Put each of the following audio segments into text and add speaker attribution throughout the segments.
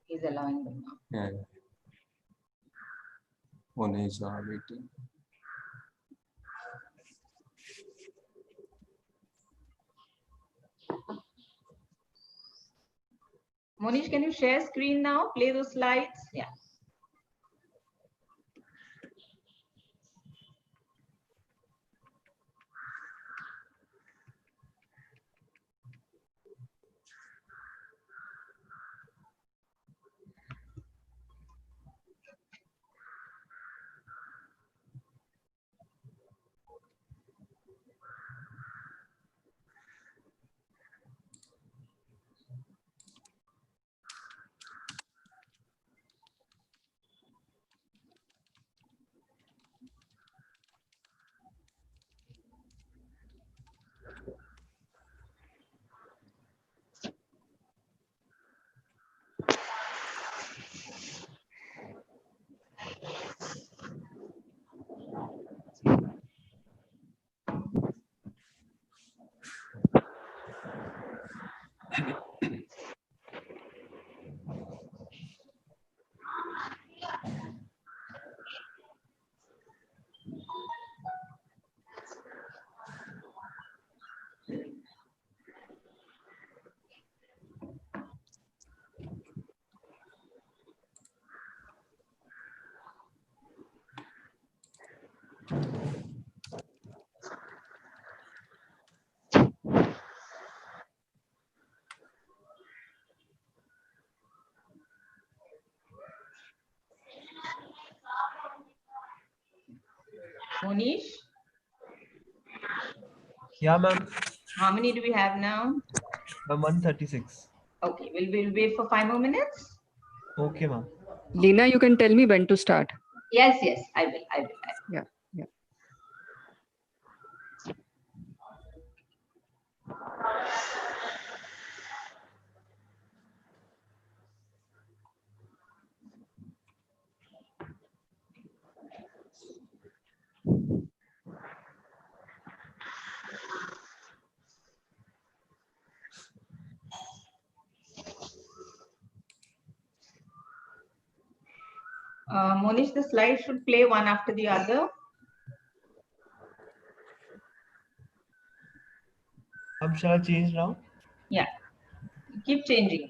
Speaker 1: He's allowing them now.
Speaker 2: Yeah. Monish waiting.
Speaker 1: Monish, can you share screen now? Play those slides. Yeah. Monish?
Speaker 3: Yeah, ma'am.
Speaker 1: How many do we have now?
Speaker 3: 136.
Speaker 1: Okay, we'll wait for 5 more minutes.
Speaker 3: Okay, ma'am.
Speaker 4: Lina, you can tell me when to start.
Speaker 1: Yes, I will.
Speaker 4: Yeah.
Speaker 1: Monish, the slides should play one after the other.
Speaker 3: Shall I change now?
Speaker 1: Yeah, keep changing.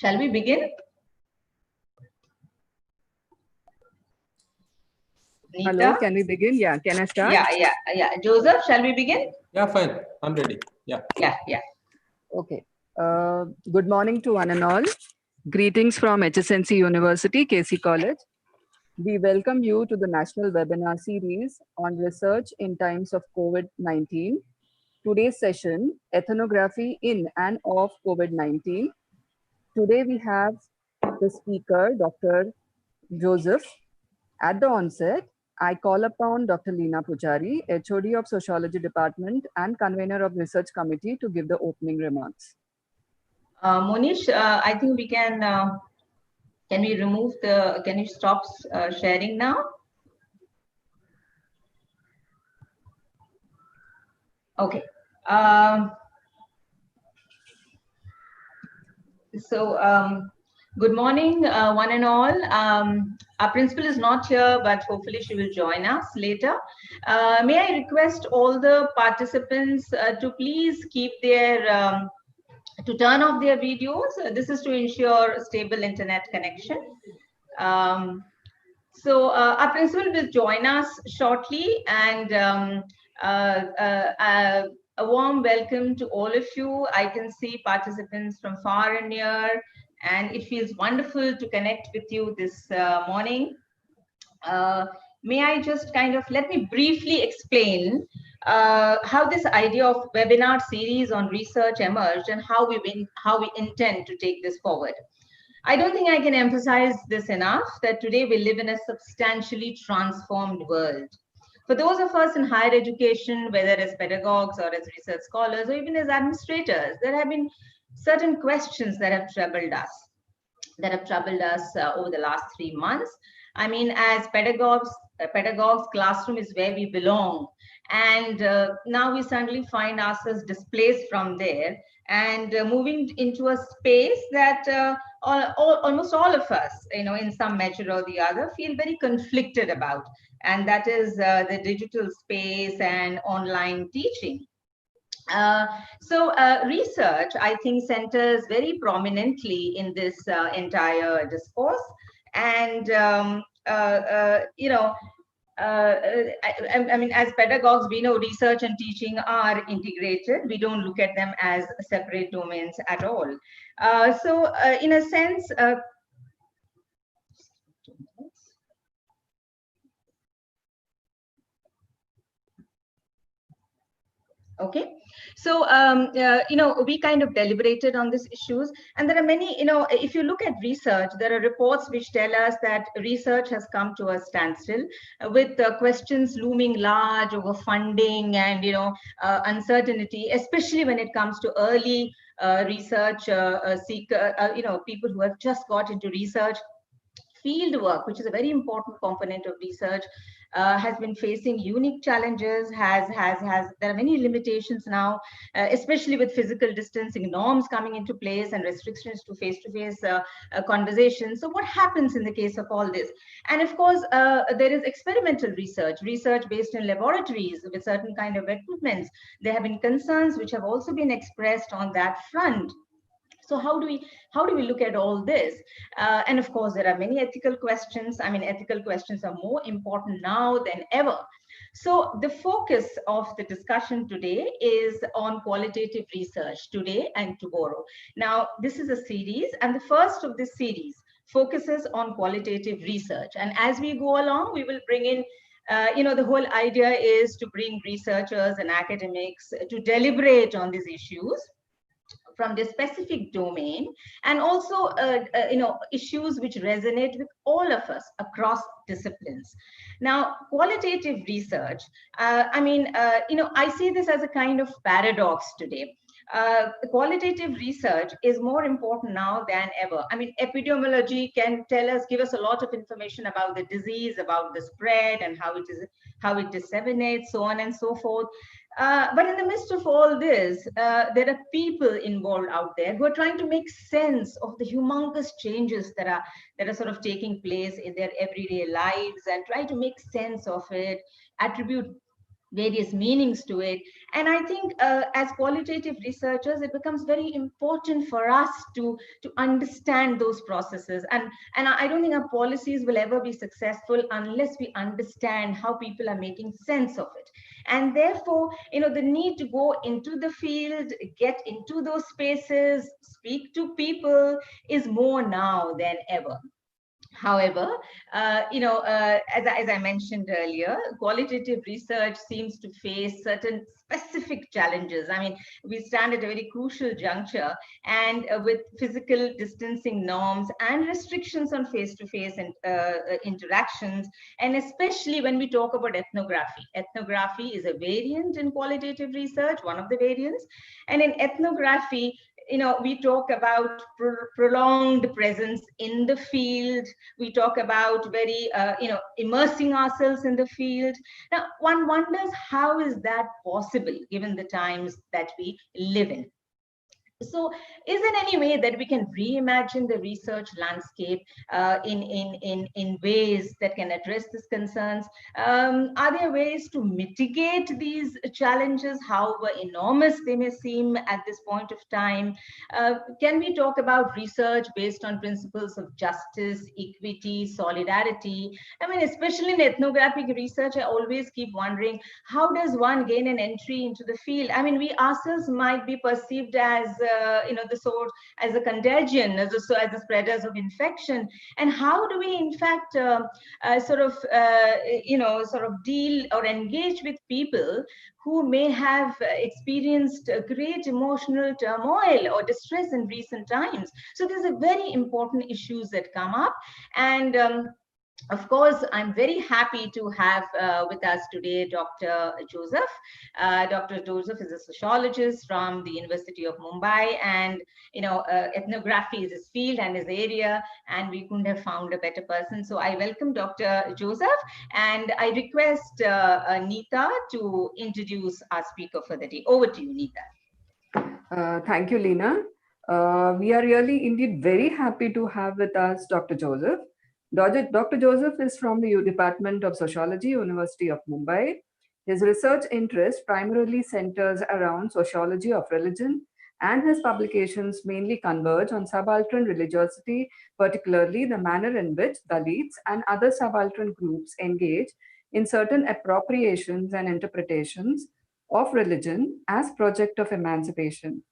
Speaker 1: Shall we begin?
Speaker 4: Hello,
Speaker 1: Nita?
Speaker 4: can we begin? Yeah, can I start?
Speaker 1: Yeah. Joseph, shall we begin?
Speaker 2: Yeah, fine. I'm ready. Yeah.
Speaker 1: Yeah.
Speaker 4: Okay. Good morning to one and all. Greetings from HSNC University, KC College. We welcome you to the National Webinar Series on Research in Times of COVID-19. Today's session, Ethnography in and of COVID-19. Today we have the speaker, Dr. Joseph. At the onset, I call upon Dr. Leena Pujari, HOD of Sociology Department and convener of Research Committee, to give the opening remarks.
Speaker 1: Monish, I think we can you stop sharing now? Okay. Good morning, one and all. Our principal is not here, but hopefully she will join us later. May I request all the participants to please keep their to turn off their videos. This is to ensure stable internet connection. Our principal will join us shortly, and a warm welcome to all of you. I can see participants from far and near, and it feels wonderful to connect with you this morning. May I just let me briefly explain how this idea of webinar series on research emerged and how we intend to take this forward. I don't think I can emphasize this enough, that today we live in a substantially transformed world. For those of us in higher education, whether as pedagogues or as research scholars or even as administrators, there have been certain questions that have troubled us over the last 3 months. I mean, as pedagogues, classroom is where we belong. And now we suddenly find ourselves displaced from there and moving into a space that almost all of us, in some measure or the other, feel very conflicted about. And that is the digital space and online teaching. Research, I think, centers very prominently in this entire discourse. And, I mean, as pedagogues, we know research and teaching are integrated. We don't look at them as separate domains at all. In a sense, okay. So, we kind of deliberated on these issues, and there are many, if you look at research, there are reports which tell us that research has come to a standstill with questions looming large over funding and, uncertainty, especially when it comes to early research seeker, people who have just got into research. Field work, which is a very important component of research, has been facing unique challenges. There are many limitations now, especially with physical distancing norms coming into place and restrictions to face-to-face conversations. So, what happens in the case of all this? And of course, there is experimental research based in laboratories with certain kind of equipments. There have been concerns which have also been expressed on that front. So how do we look at all this? And of course, there are many ethical questions. I mean, ethical questions are more important now than ever. So the focus of the discussion today is on qualitative research today and tomorrow. Now, this is a series, and the first of this series focuses on qualitative research. And as we go along, we will bring in the whole idea is to bring researchers and academics to deliberate on these issues from the specific domain, and also issues which resonate with all of us across disciplines. Now, qualitative research, I see this as a kind of paradox today. Qualitative research is more important now than ever. I mean, epidemiology can give us a lot of information about the disease, about the spread and how it disseminates, so on and so forth. But in the midst of all this, there are people involved out there who are trying to make sense of the humongous changes that are sort of taking place in their everyday lives, and try to make sense of it, attribute various meanings to it. And I think as qualitative researchers, it becomes very important for us to understand those processes. And I don't think our policies will ever be successful unless we understand how people are making sense of it. And therefore, the need to go into the field, get into those spaces, speak to people is more now than ever. However, as I mentioned earlier, qualitative research seems to face certain specific challenges. I mean, we stand at a very crucial juncture, and with physical distancing norms and restrictions on face-to-face interactions, and especially when we talk about ethnography. Ethnography is a variant in qualitative research, one of the variants. And in ethnography, we talk about prolonged presence in the field. We talk about very, immersing ourselves in the field. Now, one wonders, how is that possible given the times that we live in? So is there any way that we can reimagine the research landscape in ways that can address these concerns? Are there ways to mitigate these challenges, however enormous they may seem at this point of time? Can we talk about research based on principles of justice, equity, solidarity? I mean, especially in ethnographic research, I always keep wondering, how does one gain an entry into the field? I mean, we ourselves might be perceived as as a contagion, as a spreaders of infection. And how do we, in fact, deal or engage with people who may have experienced great emotional turmoil or distress in recent times? So there's a very important issues that come up. And of course, I'm very happy to have with us today Dr. Joseph. Dr. Joseph is a sociologist from the University of Mumbai, and ethnography is his field and his area, and we couldn't have found a better person. So I welcome Dr. Joseph, and I request Neeta to introduce our speaker for the day. Over to you, Neeta.
Speaker 4: Thank you, Lena. We are really indeed very happy to have with us Dr. Joseph. Dr. Joseph is from the Department of Sociology, University of Mumbai. His research interest primarily centers around sociology of religion, and his publications mainly converge on subaltern religiosity, particularly the manner in which Dalits and other subaltern groups engage in certain appropriations and interpretations of religion as project of emancipation.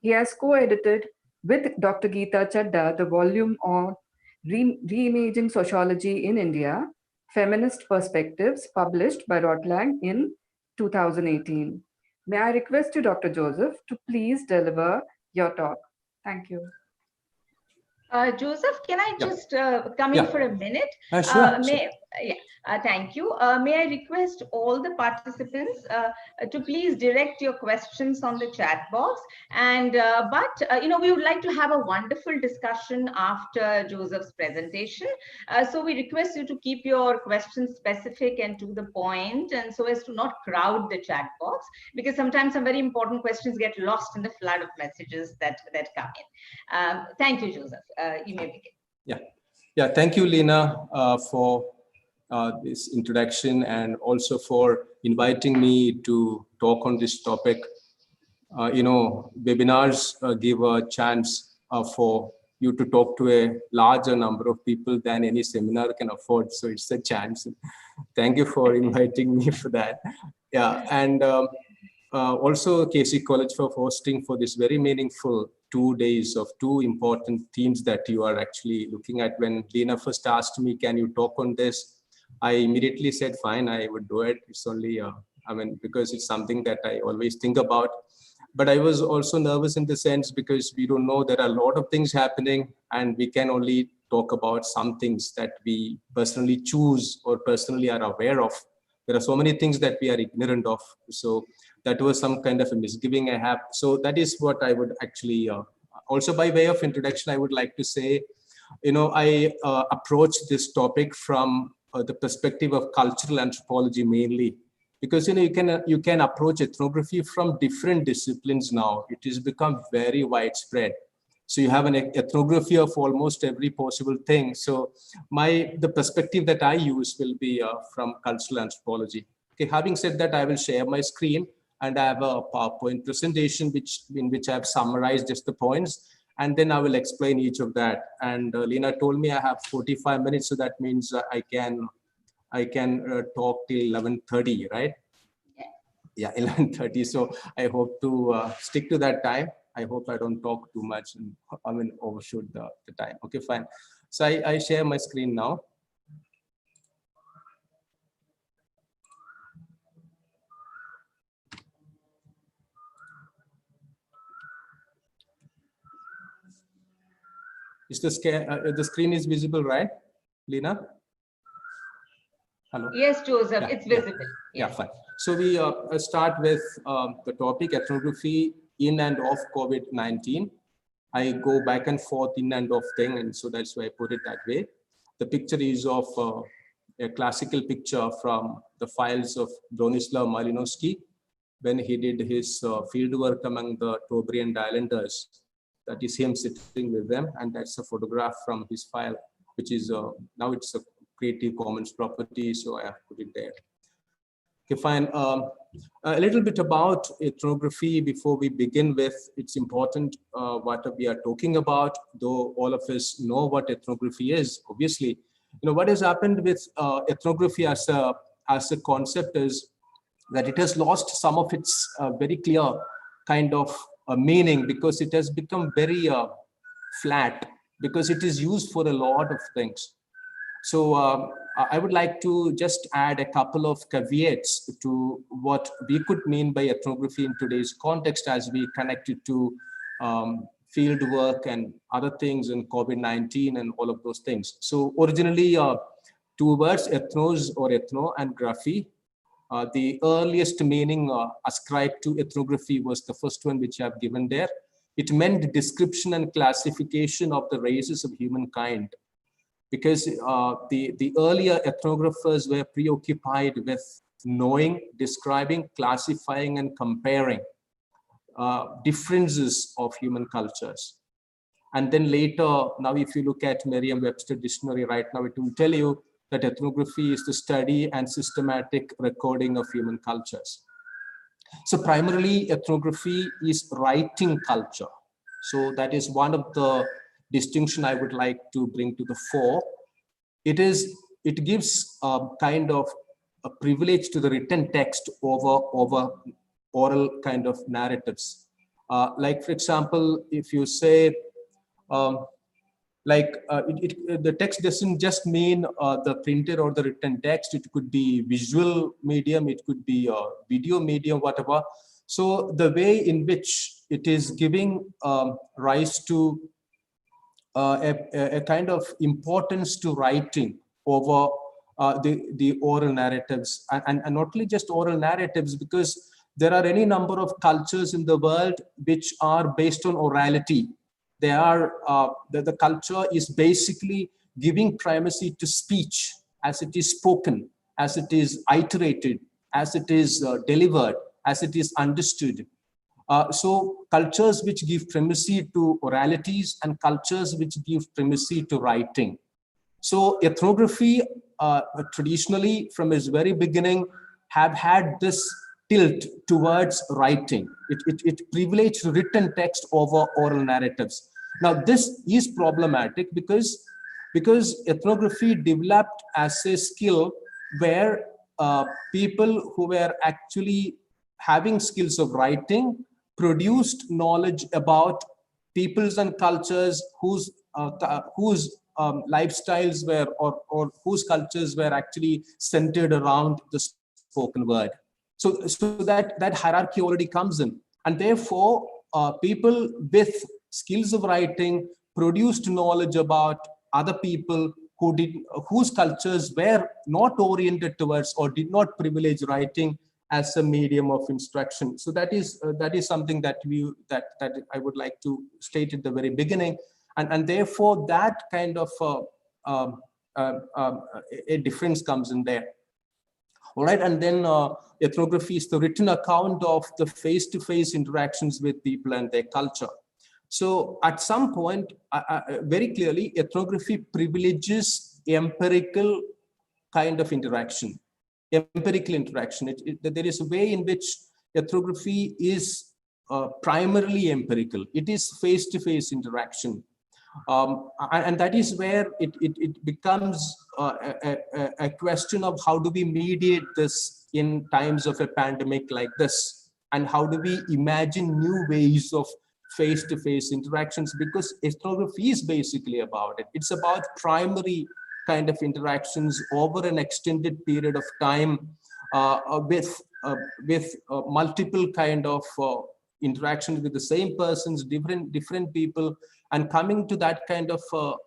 Speaker 4: He has co-edited with Dr. Geeta Chadda the volume on Reimaging Sociology in India, Feminist Perspectives, published by Rotlang in 2018. May I request you, Dr. Joseph, to please deliver your talk. Thank you.
Speaker 1: Joseph, can I just come in for a minute?
Speaker 2: Sure.
Speaker 1: Thank you. May I request all the participants to please direct your questions on the chat box. And we would like to have a wonderful discussion after Joseph's presentation. So we request you to keep your questions specific and to the point, and so as to not crowd the chat box, because sometimes some very important questions get lost in the flood of messages that come in. Thank you, Joseph. You may begin.
Speaker 2: Yeah. Thank you, Lena, for this introduction, and also for inviting me to talk on this topic. Webinars give a chance for you to talk to a larger number of people than any seminar can afford. So it's a chance. Thank you for inviting me for that. Yeah, and also KC College for hosting for this very meaningful 2 days of two important themes that you are actually looking at. When Lena first asked me, can you talk on this? I immediately said, fine, I would do it. It's only, because it's something that I always think about. But I was also nervous in the sense because we don't know, there are a lot of things happening, and we can only talk about some things that we personally choose or personally are aware of. There are so many things that we are ignorant of. So that was some kind of a misgiving I have. So that is what I would actually, also by way of introduction, I would like to say, I approach this topic from the perspective of cultural anthropology mainly, because you can approach ethnography from different disciplines now. It has become very widespread. So you have an ethnography of almost every possible thing. So the perspective that I use will be from cultural anthropology. Okay, having said that, I will share my screen, and I have a PowerPoint presentation in which I have summarized just the points, and then I will explain each of that. And Lena told me I have 45 minutes, so that means I can talk till 11:30, right? Yeah, 11:30. So I hope to stick to that time. I hope I don't talk too much and overshoot the time. Okay, fine. So I share my screen now. Is the screen is visible, right, Lena? Hello.
Speaker 1: Yes, Joseph,
Speaker 2: Yeah,
Speaker 1: it's visible.
Speaker 2: Yeah, fine. So we start with the topic ethnography in and of COVID-19. I go back and forth in and of thing, and so that's why I put it that way. The picture is of a classical picture from the files of Bronislaw Malinowski when he did his field work among the Tobriand Islanders. That is him sitting with them, and that's a photograph from his file, which is now it's a Creative Commons property, so I have put it there. Okay, fine. A little bit about ethnography before we begin with. It's important what we are talking about, though all of us know what ethnography is. Obviously, what has happened with ethnography as a concept is that it has lost some of its very clear kind of meaning, because it has become very flat, because it is used for a lot of things. So I would like to just add a couple of caveats to what we could mean by ethnography in today's context as we connect it to field work and other things in COVID-19 and all of those things. So originally, two words, ethnos or ethno and graphy. The earliest meaning ascribed to ethnography was the first one, which I have given there. It meant description and classification of the races of humankind, because the earlier ethnographers were preoccupied with knowing, describing, classifying, and comparing differences of human cultures. And then later, now if you look at Merriam-Webster dictionary right now, it will tell you that ethnography is the study and systematic recording of human cultures. So primarily, ethnography is writing culture. So that is one of the distinction I would like to bring to the fore. It gives kind of a privilege to the written text over oral kind of narratives. Like, for example, if you say, the text doesn't just mean the printed or the written text. It could be visual medium, it could be video medium, whatever. So the way in which it is giving rise to a kind of importance to writing over the oral narratives, and not only just oral narratives, because there are any number of cultures in the world which are based on orality. They are the culture is basically giving primacy to speech as it is spoken, as it is iterated, as it is delivered, as it is understood. So cultures which give primacy to oralities and cultures which give primacy to writing. So ethnography traditionally from its very beginning have had this tilt towards writing. It privileged written text over oral narratives. Now this is problematic because ethnography developed as a skill where people who were actually having skills of writing produced knowledge about peoples and cultures whose lifestyles were or whose cultures were actually centered around the spoken word. So that hierarchy already comes in, and therefore people with skills of writing produced knowledge about other people whose cultures were not oriented towards or did not privilege writing as a medium of instruction. So that is something that I would like to state at the very beginning, and therefore that kind of a difference comes in there. All right, and then ethnography is the written account of the face-to-face interactions with people and their culture. So at some point, very clearly, ethnography privileges empirical kind of interaction. empirical interaction. There is a way in which ethnography is primarily empirical. It is face-to-face interaction. And that is where it becomes a question of how do we mediate this in times of a pandemic like this, and how do we imagine new ways of face-to-face interactions, because ethnography is basically about it. It's about primary kind of interactions over an extended period of time with multiple kind of interactions with the same persons, different people, and coming to that kind of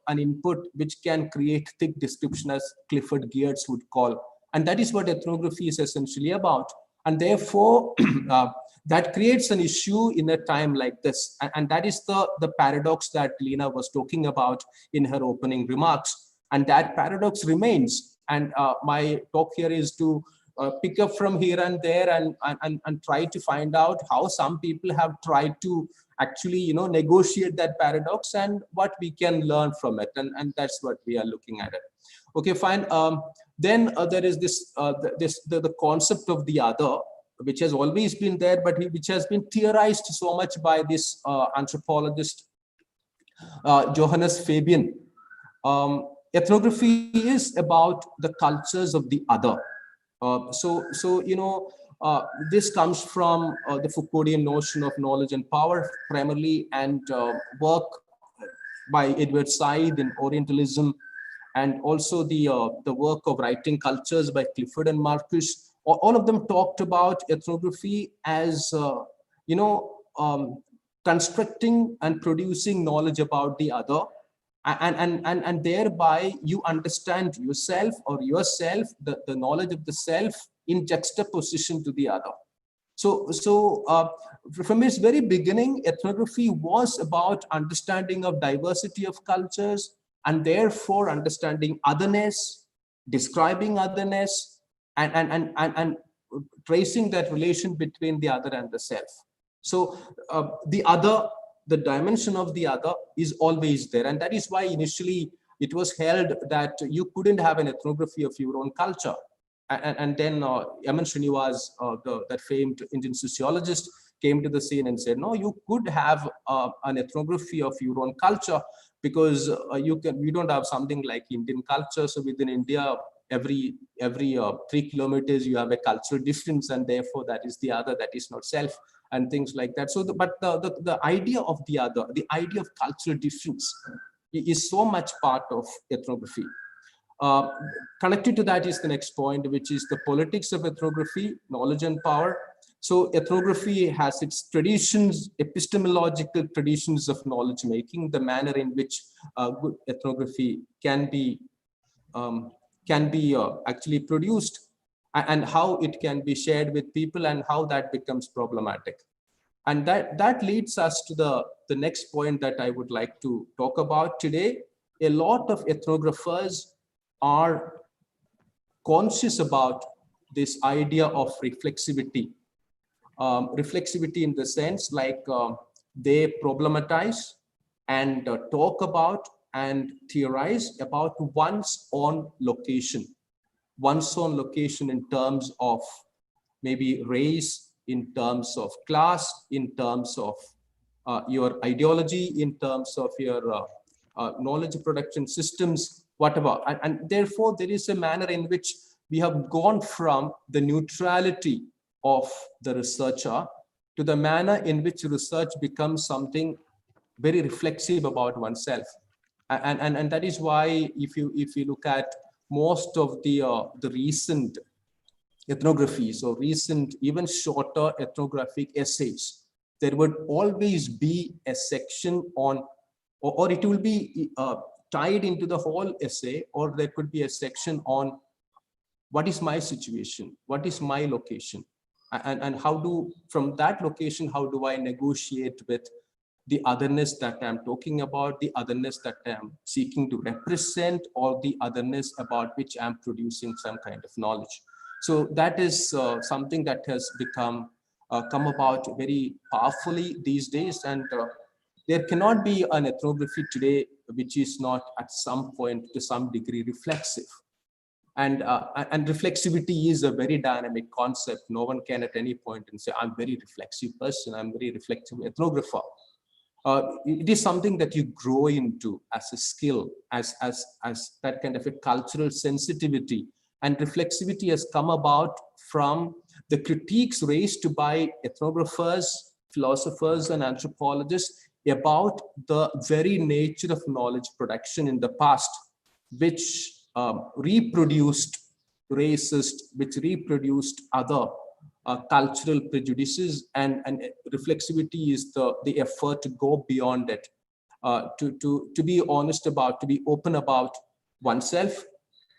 Speaker 2: an input which can create thick description, as Clifford Geertz would call. And that is what ethnography is essentially about. And therefore, that creates an issue in a time like this. And that is the paradox that Lina was talking about in her opening remarks. And that paradox remains. And my talk here is to pick up from here and there and try to find out how some people have tried to actually, negotiate that paradox and what we can learn from it. And that's what we are looking at it. Okay, fine. Then there is the concept of the other, which has always been there, but which has been theorized so much by this anthropologist, Johannes Fabian. Ethnography is about the cultures of the other. This comes from the Foucauldian notion of knowledge and power primarily, and work by Edward Said in Orientalism, and also the work of Writing Cultures by Clifford and Marcus. All of them talked about ethnography as constructing and producing knowledge about the other, and thereby you understand yourself, or the knowledge of the self in juxtaposition to the other. So from its very beginning, ethnography was about understanding of diversity of cultures, and therefore understanding otherness, describing otherness, and tracing that relation between the other and the self. So the other, the dimension of the other is always there. And that is why initially it was held that you couldn't have an ethnography of your own culture. And then Yaman Srinivas, that famed Indian sociologist, came to the scene and said, no, you could have an ethnography of your own culture, because we don't have something like Indian culture. So within India, every 3 kilometers you have a cultural difference, and therefore that is the other, that is not self, and things like that. So but the idea of the other, the idea of cultural difference is so much part of ethnography. Connected to that is the next point, which is the politics of ethnography, knowledge and power. So ethnography has its traditions, epistemological traditions of knowledge making, the manner in which good ethnography can be actually produced, and how it can be shared with people, and how that becomes problematic. And that leads us to the next point that I would like to talk about today. A lot of ethnographers are conscious about this idea of reflexivity. Reflexivity in the sense like they problematize and talk about and theorize about one's own location in terms of maybe race, in terms of class, in terms of your ideology, in terms of your knowledge production systems, whatever. And therefore, there is a manner in which we have gone from the neutrality of the researcher to the manner in which research becomes something very reflexive about oneself. And that is why if you look at most of the recent ethnographies, or recent even shorter ethnographic essays, there would always be a section on, or it will be tied into the whole essay, or there could be a section on what is my situation, what is my location, and from that location, how do I negotiate with the otherness that I'm talking about, the otherness that I'm seeking to represent, or the otherness about which I'm producing some kind of knowledge. So that is something that has come about very powerfully these days, and there cannot be an ethnography today which is not at some point to some degree reflexive. And reflexivity is a very dynamic concept. No one can at any point and say, I'm a very reflexive person, I'm a very reflective ethnographer. It is something that you grow into as a skill, as that kind of a cultural sensitivity. And reflexivity has come about from the critiques raised by ethnographers, philosophers, and anthropologists about the very nature of knowledge production in the past, which reproduced racist, which reproduced other cultural prejudices, and reflexivity is the effort to go beyond it, to be honest about, to be open about oneself,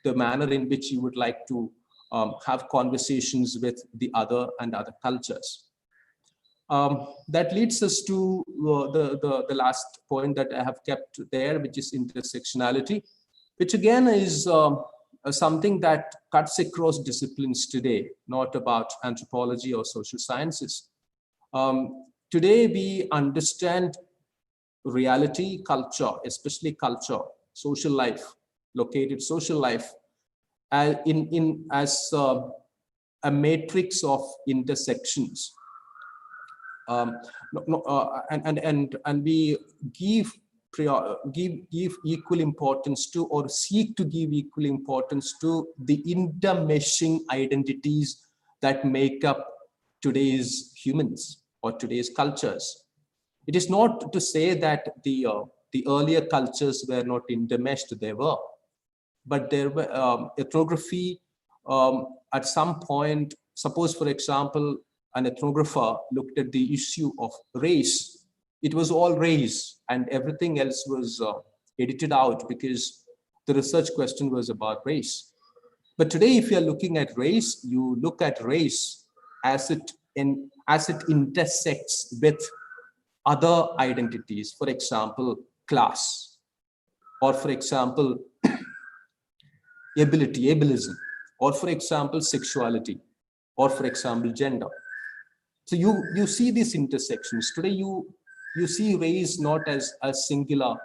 Speaker 2: the manner in which you would like to have conversations with the other and other cultures. That leads us to the last point that I have kept there, which is intersectionality, which again is something that cuts across disciplines today, not about anthropology or social sciences. Today we understand reality, culture, especially culture, social life, located social life, as a matrix of intersections. And we give equal importance to, or seek to give equal importance to, the intermeshing identities that make up today's humans or today's cultures. It is not to say that the earlier cultures were not intermeshed, they were, but there were ethnography at some point. Suppose, for example, an ethnographer looked at the issue of race. It was all race and everything else was edited out because the research question was about race. But today, if you're looking at race, you look at race as it intersects with other identities, for example, class, or for example, ableism, or for example, sexuality, or for example, gender. So you see these intersections. Today, you see race not as a singular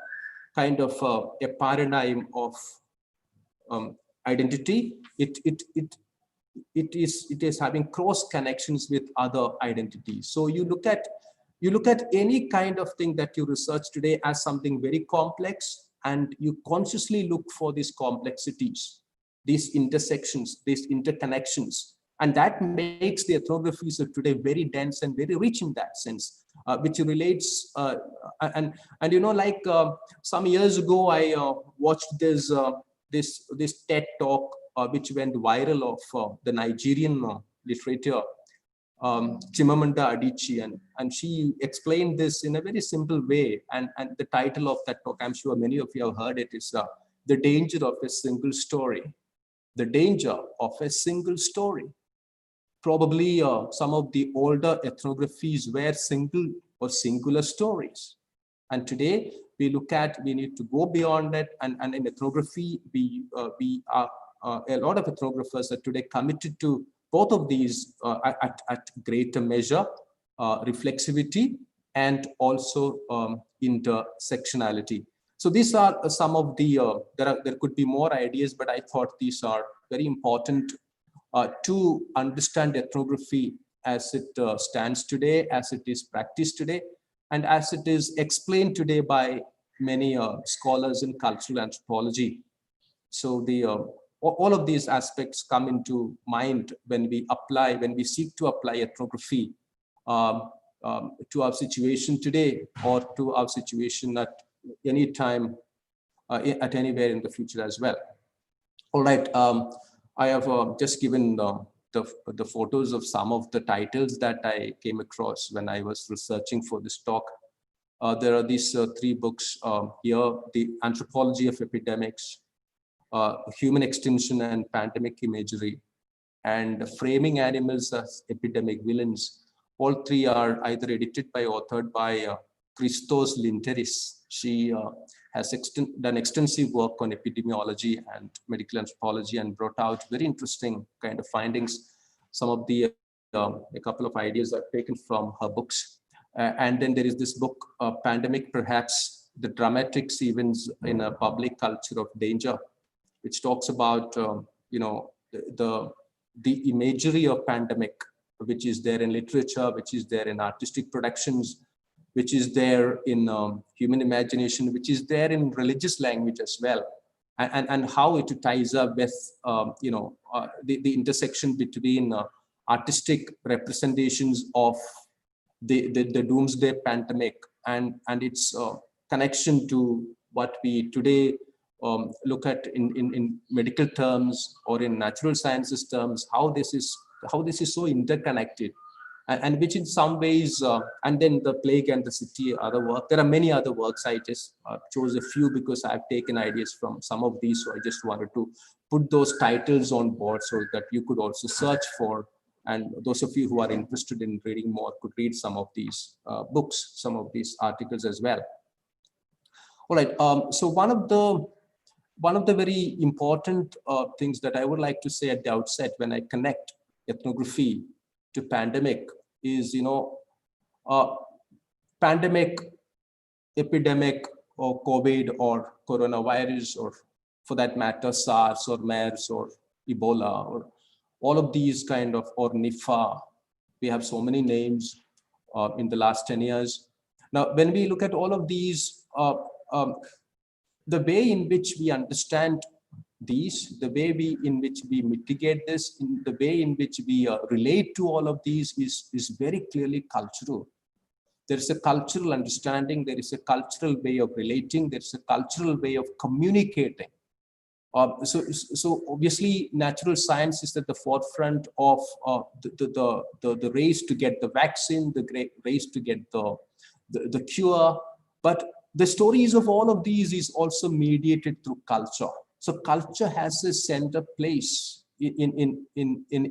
Speaker 2: kind of a paradigm of identity. It is having cross connections with other identities. So you look at any kind of thing that you research today as something very complex, and you consciously look for these complexities, these intersections, these interconnections. And that makes the ethnographies of today very dense and very rich in that sense, which relates, and you know, like some years ago, I watched this TED talk, which went viral, of the Nigerian literature, Chimamanda Adichie, and she explained this in a very simple way. And the title of that talk, I'm sure many of you have heard it, is The Danger of a Single Story. The danger of a single story. Probably some of the older ethnographies were single or singular stories. And today we need to go beyond that. And in ethnography, we are, a lot of ethnographers are today committed to both of these at greater measure, reflexivity and also intersectionality. So these are some of the, there could be more ideas, but I thought these are very important to understand ethnography as it stands today, as it is practiced today, and as it is explained today by many scholars in cultural anthropology. So all of these aspects come into mind when we seek to apply ethnography to our situation today, or to our situation at any time, at anywhere in the future as well. All right, I have just given the photos of some of the titles that I came across when I was researching for this talk. There are these 3 books here: The Anthropology of Epidemics, Human Extinction and Pandemic Imagery, and Framing Animals as Epidemic Villains. All 3 are either edited by, authored by Christos Linteris. She has done extensive work on epidemiology and medical anthropology, and brought out very interesting kind of findings. Some of the, a couple of ideas I've taken from her books. And then there is this book, Pandemic Perhaps, the Dramatics Events in a Public Culture of Danger, which talks about the imagery of pandemic, which is there in literature, which is there in artistic productions, which is there in human imagination, which is there in religious language as well, and how it ties up with the intersection between artistic representations of the doomsday pandemic and its connection to what we today look at in medical terms or in natural sciences terms, how this is so interconnected, and which in some ways, and then the plague and the city, other work. There are many other works. I just chose a few because I've taken ideas from some of these. So I just wanted to put those titles on board so that you could also search for, and those of you who are interested in reading more could read some of these books, some of these articles as well. All right. So one of the very important things that I would like to say at the outset when I connect ethnography to pandemic is, pandemic, epidemic, or COVID, or coronavirus, or for that matter, SARS or MERS or Ebola, or all of these kind of, or Nipah. We have so many names in the last 10 years. Now, when we look at all of these, the way in which we understand these, the way in which we mitigate this, in the way in which we relate to all of these is very clearly cultural. There is a cultural understanding, there is a cultural way of relating, there is a cultural way of communicating. So obviously, natural science is at the forefront of the race to get the vaccine, the race to get the cure. But the stories of all of these is also mediated through culture. So culture has a center place in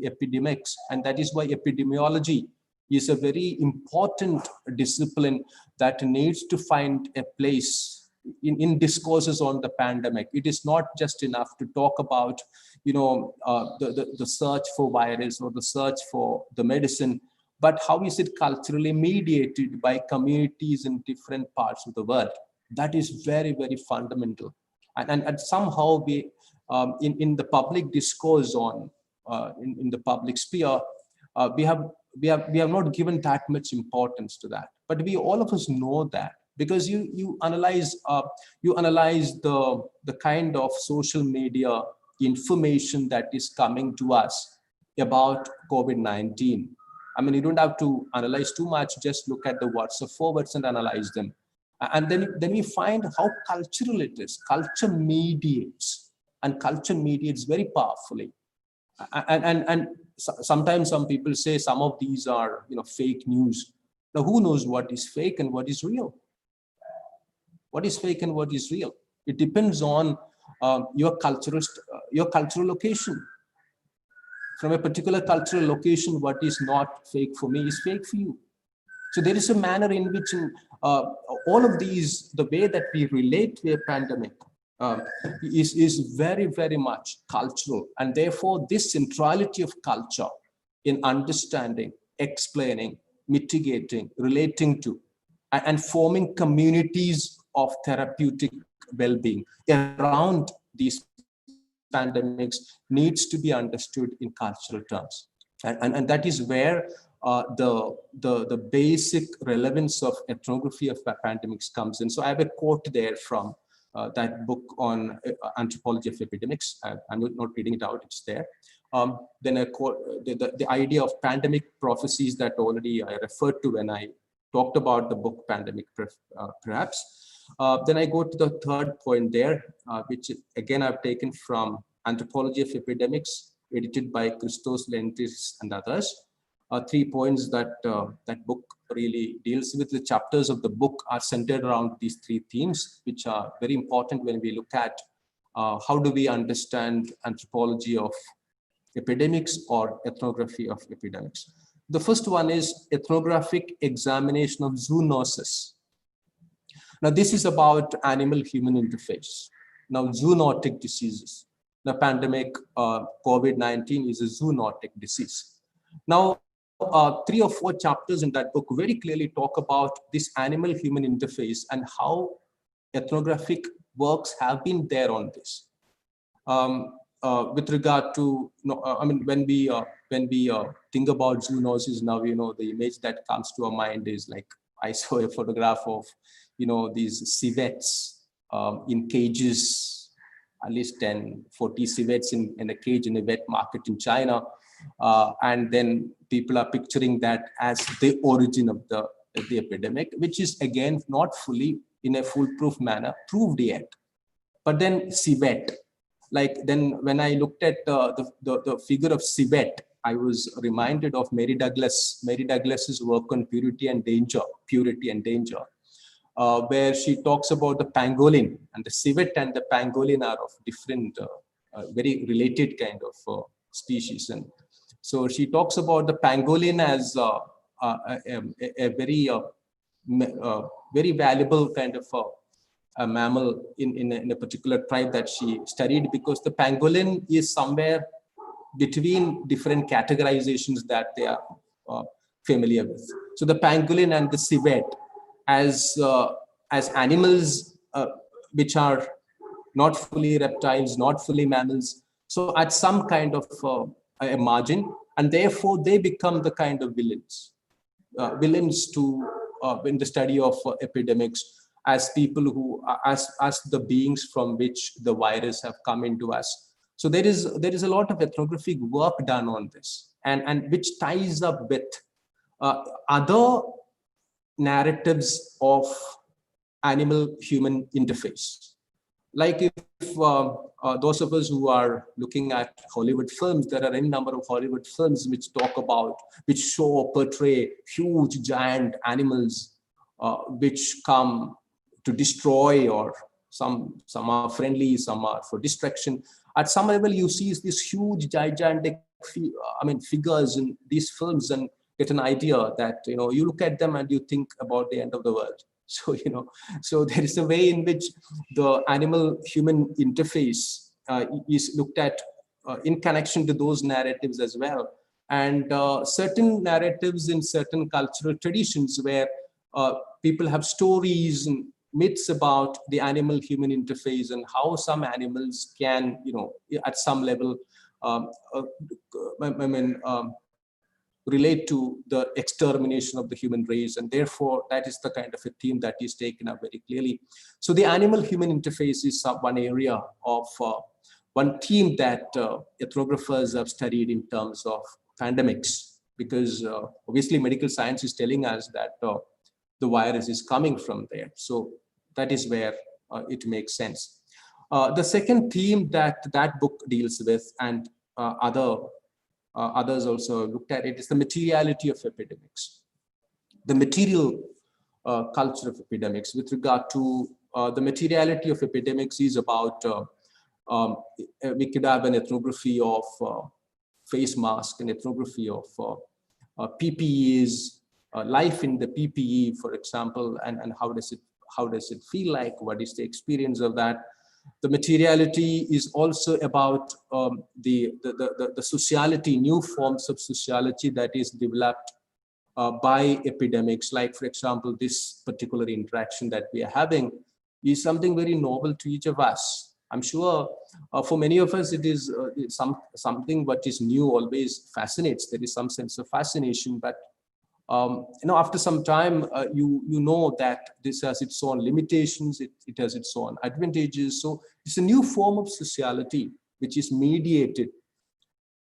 Speaker 2: epidemics, and that is why epidemiology is a very important discipline that needs to find a place in discourses on the pandemic. It is not just enough to talk about, the search for virus or the search for the medicine, but how is it culturally mediated by communities in different parts of the world? That is very, very fundamental. And somehow we, in the public discourse on, in the public sphere, we have not given that much importance to that. But we, all of us know that, because you analyze the kind of social media information that is coming to us about COVID-19. I mean, you don't have to analyze too much, just look at the WhatsApp forwards and analyze them. And then we find how cultural it is. Culture mediates, and culture mediates very powerfully. And sometimes some people say some of these are, fake news. Now, who knows what is fake and what is real? What is fake and what is real? It depends on your cultural location. From a particular cultural location, what is not fake for me is fake for you. So there is a manner in which all of these, the way that we relate to a pandemic is very, very much cultural. And therefore, this centrality of culture in understanding, explaining, mitigating, relating to, and forming communities of therapeutic well-being around these pandemics needs to be understood in cultural terms. And that is where the basic relevance of ethnography of pandemics comes in. So I have a quote there from that book on Anthropology of Epidemics. I'm not reading it out, it's there. Then a quote, the idea of pandemic prophecies that already I referred to when I talked about the book Pandemic, perhaps. Then I go to the third point there, which again I've taken from Anthropology of Epidemics, edited by Christos Lentis and others. 3 points that that book really deals with. The chapters of the book are centered around these 3 themes, which are very important when we look at how do we understand anthropology of epidemics or ethnography of epidemics. The first one is ethnographic examination of zoonosis. Now, this is about animal-human interface. Now, zoonotic diseases. The pandemic, COVID-19 is a zoonotic disease. Now, 3 or 4 chapters in that book very clearly talk about this animal-human interface and how ethnographic works have been there on this. with regard to, I mean, when we think about zoonosis now, the image that comes to our mind is like, I saw a photograph of, these civets in cages, at least 10, 40 civets in a cage in a wet market in China. And then people are picturing that as the origin of the epidemic, which is again not fully in a foolproof manner proved yet. But then civet, like then when I looked at the figure of civet, I was reminded of Mary Douglas's work on purity and danger, where she talks about the pangolin, and the civet and the pangolin are of different, very related kind of species. And so she talks about the pangolin as a very valuable kind of a mammal in a particular tribe that she studied, because the pangolin is somewhere between different categorizations that they are familiar with. So the pangolin and the civet as animals which are not fully reptiles, not fully mammals, so at some kind of a margin, and therefore they become the kind of villains to in the study of epidemics, as people who as the beings from which the virus have come into us. So there is a lot of ethnographic work done on this, and which ties up with other narratives of animal-human interface. Like if those of us who are looking at Hollywood films, there are any number of Hollywood films which talk about, which show or portray huge giant animals which come to destroy, or some are friendly, some are for destruction. At some level, you see these huge gigantic figures in these films and get an idea that, you look at them and you think about the end of the world. So, so there is a way in which the animal-human interface is looked at in connection to those narratives as well. And certain narratives in certain cultural traditions where people have stories and myths about the animal-human interface and how some animals can, at some level, relate to the extermination of the human race, and therefore that is the kind of a theme that is taken up very clearly. So the animal-human interface is one area of one theme that ethnographers have studied in terms of pandemics, because obviously medical science is telling us that the virus is coming from there. So that is where it makes sense. The second theme that book deals with, and others also looked at it, is the materiality of epidemics, the material culture of epidemics. With regard to the materiality of epidemics is about, we could have an ethnography of face mask, an ethnography of PPEs, life in the PPE, for example, and how does it feel like? What is the experience of that? The materiality is also about the sociality, new forms of sociality that is developed by epidemics. Like, for example, this particular interaction that we are having is something very novel to each of us. I'm sure for many of us, it is something what is new always fascinates. There is some sense of fascination, but after some time, you know that this has its own limitations, it has its own advantages. So it's a new form of sociality which is mediated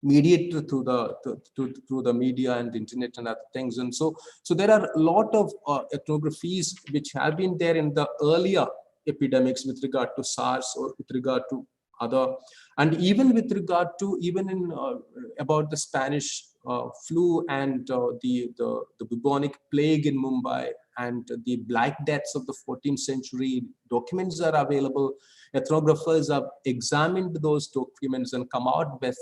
Speaker 2: through the media and the internet and other things. And so there are a lot of ethnographies which have been there in the earlier epidemics with regard to SARS or with regard to other, and even with regard to about the Spanish flu and the bubonic plague in Mumbai and the Black Deaths of the 14th century. Documents are available. Ethnographers have examined those documents and come out with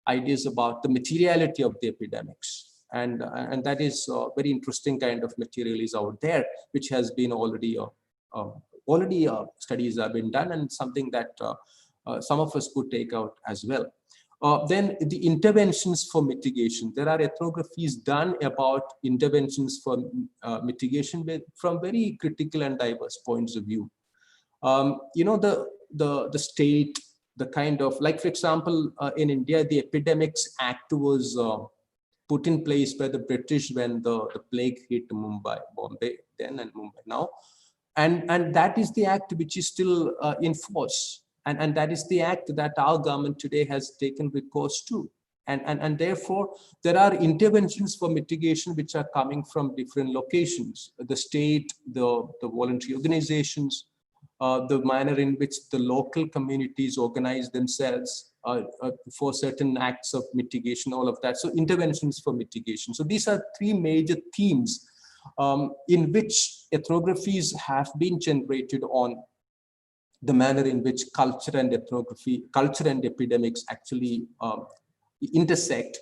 Speaker 2: ideas about the materiality of the epidemics. And that is very interesting kind of material is out there, which has been already studies have been done, and something that some of us could take out as well. Then the interventions for mitigation. There are ethnographies done about interventions for mitigation from very critical and diverse points of view. The state the kind of, like, for example, in India, the Epidemics Act was put in place by the British when the plague hit Bombay then and Mumbai now. And that is the act which is still in force. And that is the act that our government today has taken recourse to. And therefore, there are interventions for mitigation which are coming from different locations, the state, the voluntary organizations, the manner in which the local communities organize themselves for certain acts of mitigation, all of that. So interventions for mitigation. So these are three major themes in which ethnographies have been generated on the manner in which culture and epidemics actually intersect,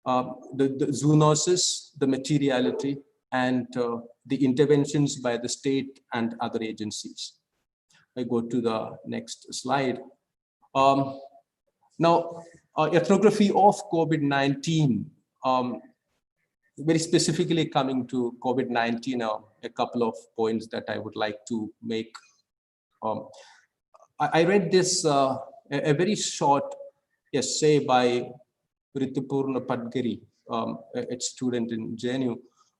Speaker 2: the zoonosis, the materiality, and the interventions by the state and other agencies. I go to the next slide. Now, ethnography of COVID-19, very specifically coming to COVID-19, a couple of points that I would like to make. I read this, a very short essay by Ritupurna Padgari, a student in JNU,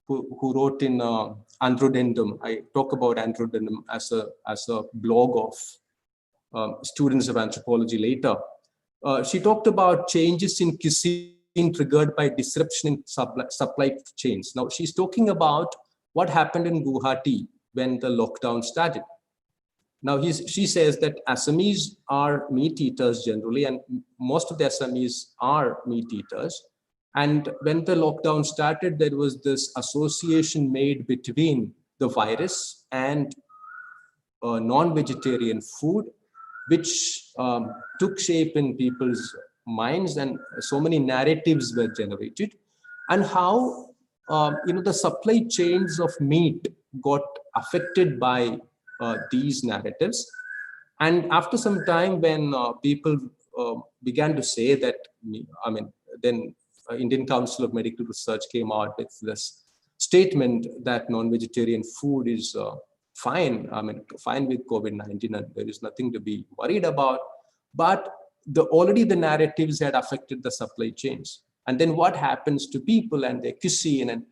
Speaker 2: who wrote in Androdendum. I talk about Androdendum as a blog of students of anthropology later. She talked about changes in cuisine triggered by disruption in supply chains. Now, she's talking about what happened in Guwahati when the lockdown started. Now, she says that Assamese are meat eaters generally, and most of the Assamese are meat eaters. And when the lockdown started, there was this association made between the virus and non-vegetarian food, which took shape in people's minds, and so many narratives were generated. And how the supply chains of meat got affected by these narratives. And after some time, when people began to say that, then Indian Council of Medical Research came out with this statement that non-vegetarian food is fine, fine with COVID-19, and there is nothing to be worried about. But already the narratives had affected the supply chains. And then what happens to people and their cuisine, and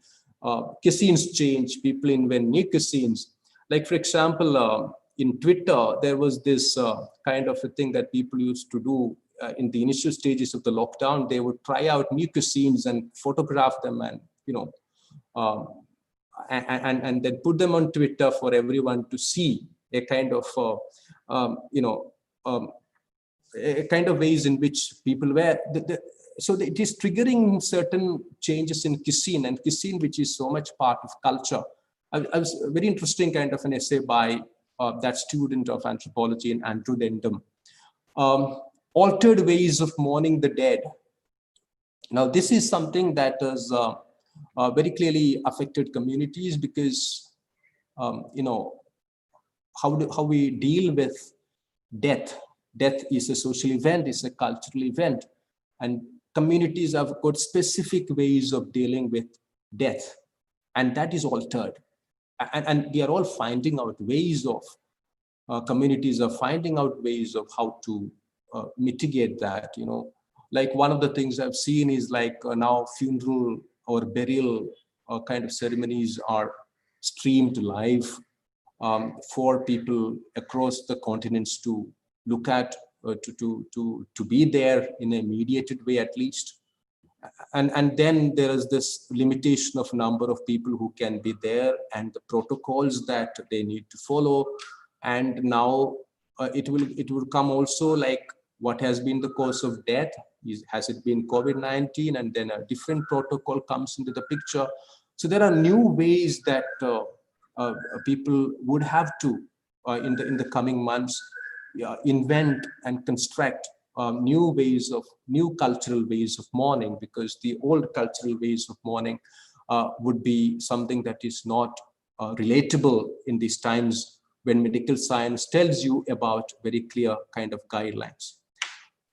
Speaker 2: cuisines change, people invent new cuisines. Like, for example, in Twitter, there was this kind of a thing that people used to do in the initial stages of the lockdown. They would try out new cuisines and photograph them, and and then put them on Twitter for everyone to see, a kind of a kind of ways in which people were. So it is triggering certain changes in cuisine, and cuisine which is so much part of culture. I was a very interesting kind of an essay by that student of anthropology in Androdendum. Altered ways of mourning the dead. Now, this is something that has very clearly affected communities, because how we deal with death. Death is a social event, it's a cultural event, and communities have got specific ways of dealing with death, and that is altered. And we are all finding out ways of, communities are finding out ways of how to mitigate that. Like, one of the things I've seen is like now funeral or burial kind of ceremonies are streamed live for people across the continents to look at, to be there in a mediated way at least. And then there is this limitation of number of people who can be there, and the protocols that they need to follow. And now it will come also, like, what has been the cause of death? Has it been COVID-19? And then a different protocol comes into the picture. So there are new ways that people would have to, in the coming months, invent and construct new cultural ways of mourning, because the old cultural ways of mourning would be something that is not relatable in these times when medical science tells you about very clear kind of guidelines.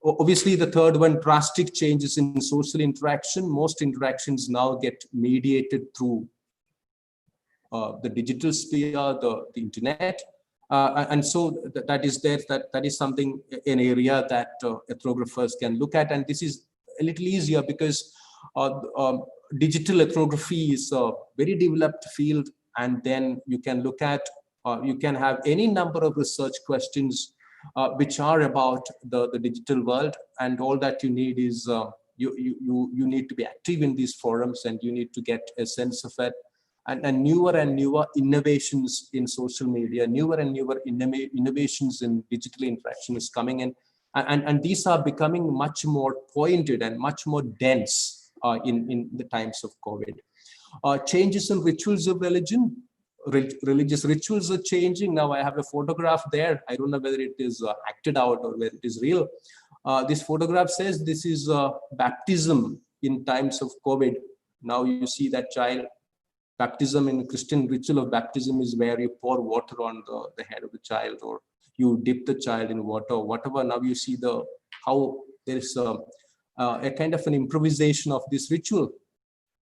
Speaker 2: Obviously, the third one, drastic changes in social interaction. Most interactions now get mediated through the digital sphere, the internet. And so that is there, that is something, an area that ethnographers can look at. And this is a little easier because digital ethnography is a very developed field, and then you can look at, you can have any number of research questions which are about the digital world, and all that you need is you need to be active in these forums, and you need to get a sense of it. And newer innovations in social media, newer innovations in digital interaction is coming in, and these are becoming much more pointed and much more dense in the times of COVID. Changes in rituals of religion. Religious rituals are changing. Now I have a photograph there. I don't know whether it is acted out or whether it is real. This photograph says this is baptism in times of COVID. Now you see that child. Baptism, in Christian ritual of baptism, is where you pour water on the head of the child, or you dip the child in water, or whatever. Now you see how there is a kind of an improvisation of this ritual.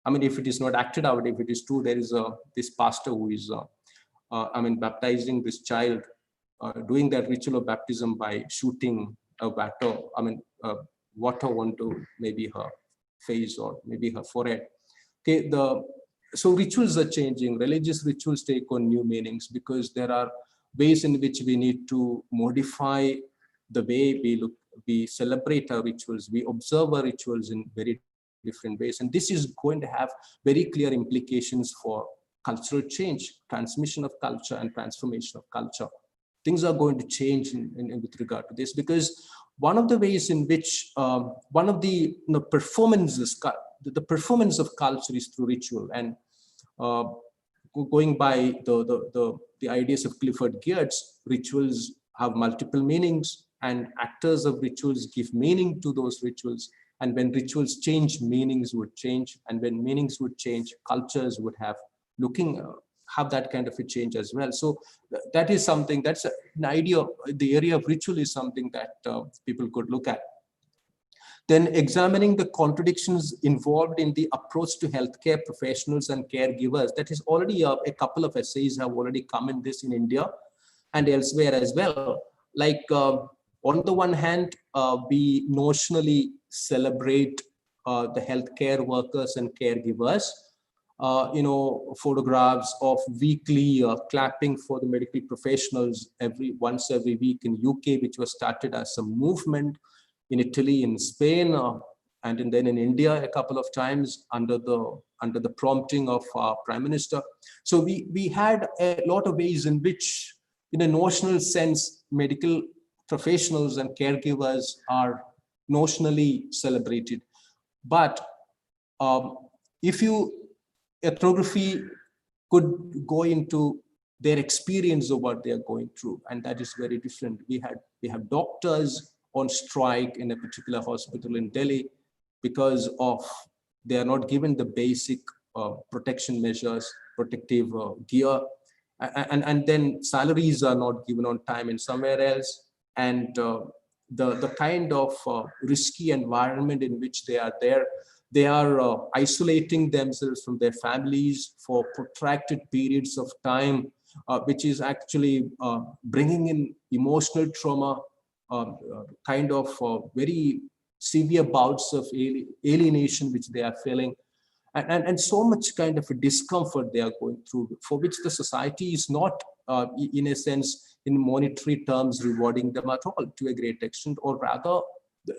Speaker 2: I mean, if it is not acted out, if it is true, there is this pastor who is, baptizing this child, doing that ritual of baptism by shooting a water onto maybe her face or maybe her forehead. Okay, so rituals are changing. Religious rituals take on new meanings because there are ways in which we need to modify the way we celebrate our rituals. We observe our rituals in very different ways. And this is going to have very clear implications for cultural change, transmission of culture and transformation of culture. Things are going to change with regard to this, because one of the ways in which one of the performances, the performance of culture is through ritual. And going by the ideas of Clifford Geertz, rituals have multiple meanings, and actors of rituals give meaning to those rituals. And when rituals change, meanings would change. And when meanings would change, cultures would have that kind of a change as well. So that is something, that's an idea. The area of ritual is something that people could look at. Then examining the contradictions involved in the approach to healthcare professionals and caregivers. That is already a couple of essays have already come in this in India and elsewhere as well. Like on the one hand, we notionally celebrate the healthcare workers and caregivers. Photographs of weekly clapping for the medical professionals once every week in UK, which was started as a movement. In Italy, in Spain, and then in India a couple of times under the prompting of our Prime Minister. So we had a lot of ways in which, in a notional sense, medical professionals and caregivers are notionally celebrated. But if ethnography could go into their experience of what they are going through, and that is very different. We have doctors on strike in a particular hospital in Delhi because they are not given the basic protection measures, protective gear, and then salaries are not given on time in somewhere else, and the kind of risky environment in which they are there. They are isolating themselves from their families for protracted periods of time, which is actually bringing in emotional trauma, kind of very severe bouts of alienation which they are feeling, and so much kind of a discomfort they are going through, for which the society is not, in a sense, in monetary terms, rewarding them at all to a great extent, or rather,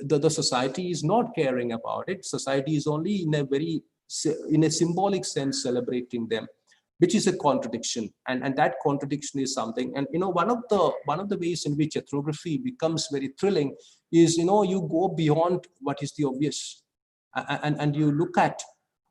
Speaker 2: the society is not caring about it. Society is only in a symbolic sense celebrating them, which is a contradiction, and that contradiction is something. And one of the ways in which ethnography becomes very thrilling is, you go beyond what is the obvious, and you look at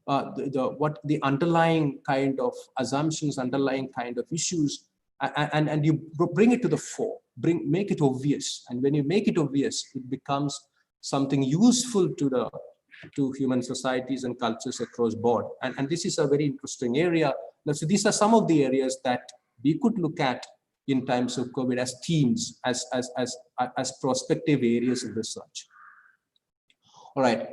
Speaker 2: what the underlying kind of assumptions, underlying kind of issues, and you bring it to the fore, make it obvious. And when you make it obvious, it becomes something useful to human societies and cultures across board. And this is a very interesting area. Now, so these are some of the areas that we could look at in times of COVID as themes, as prospective areas of research. All right.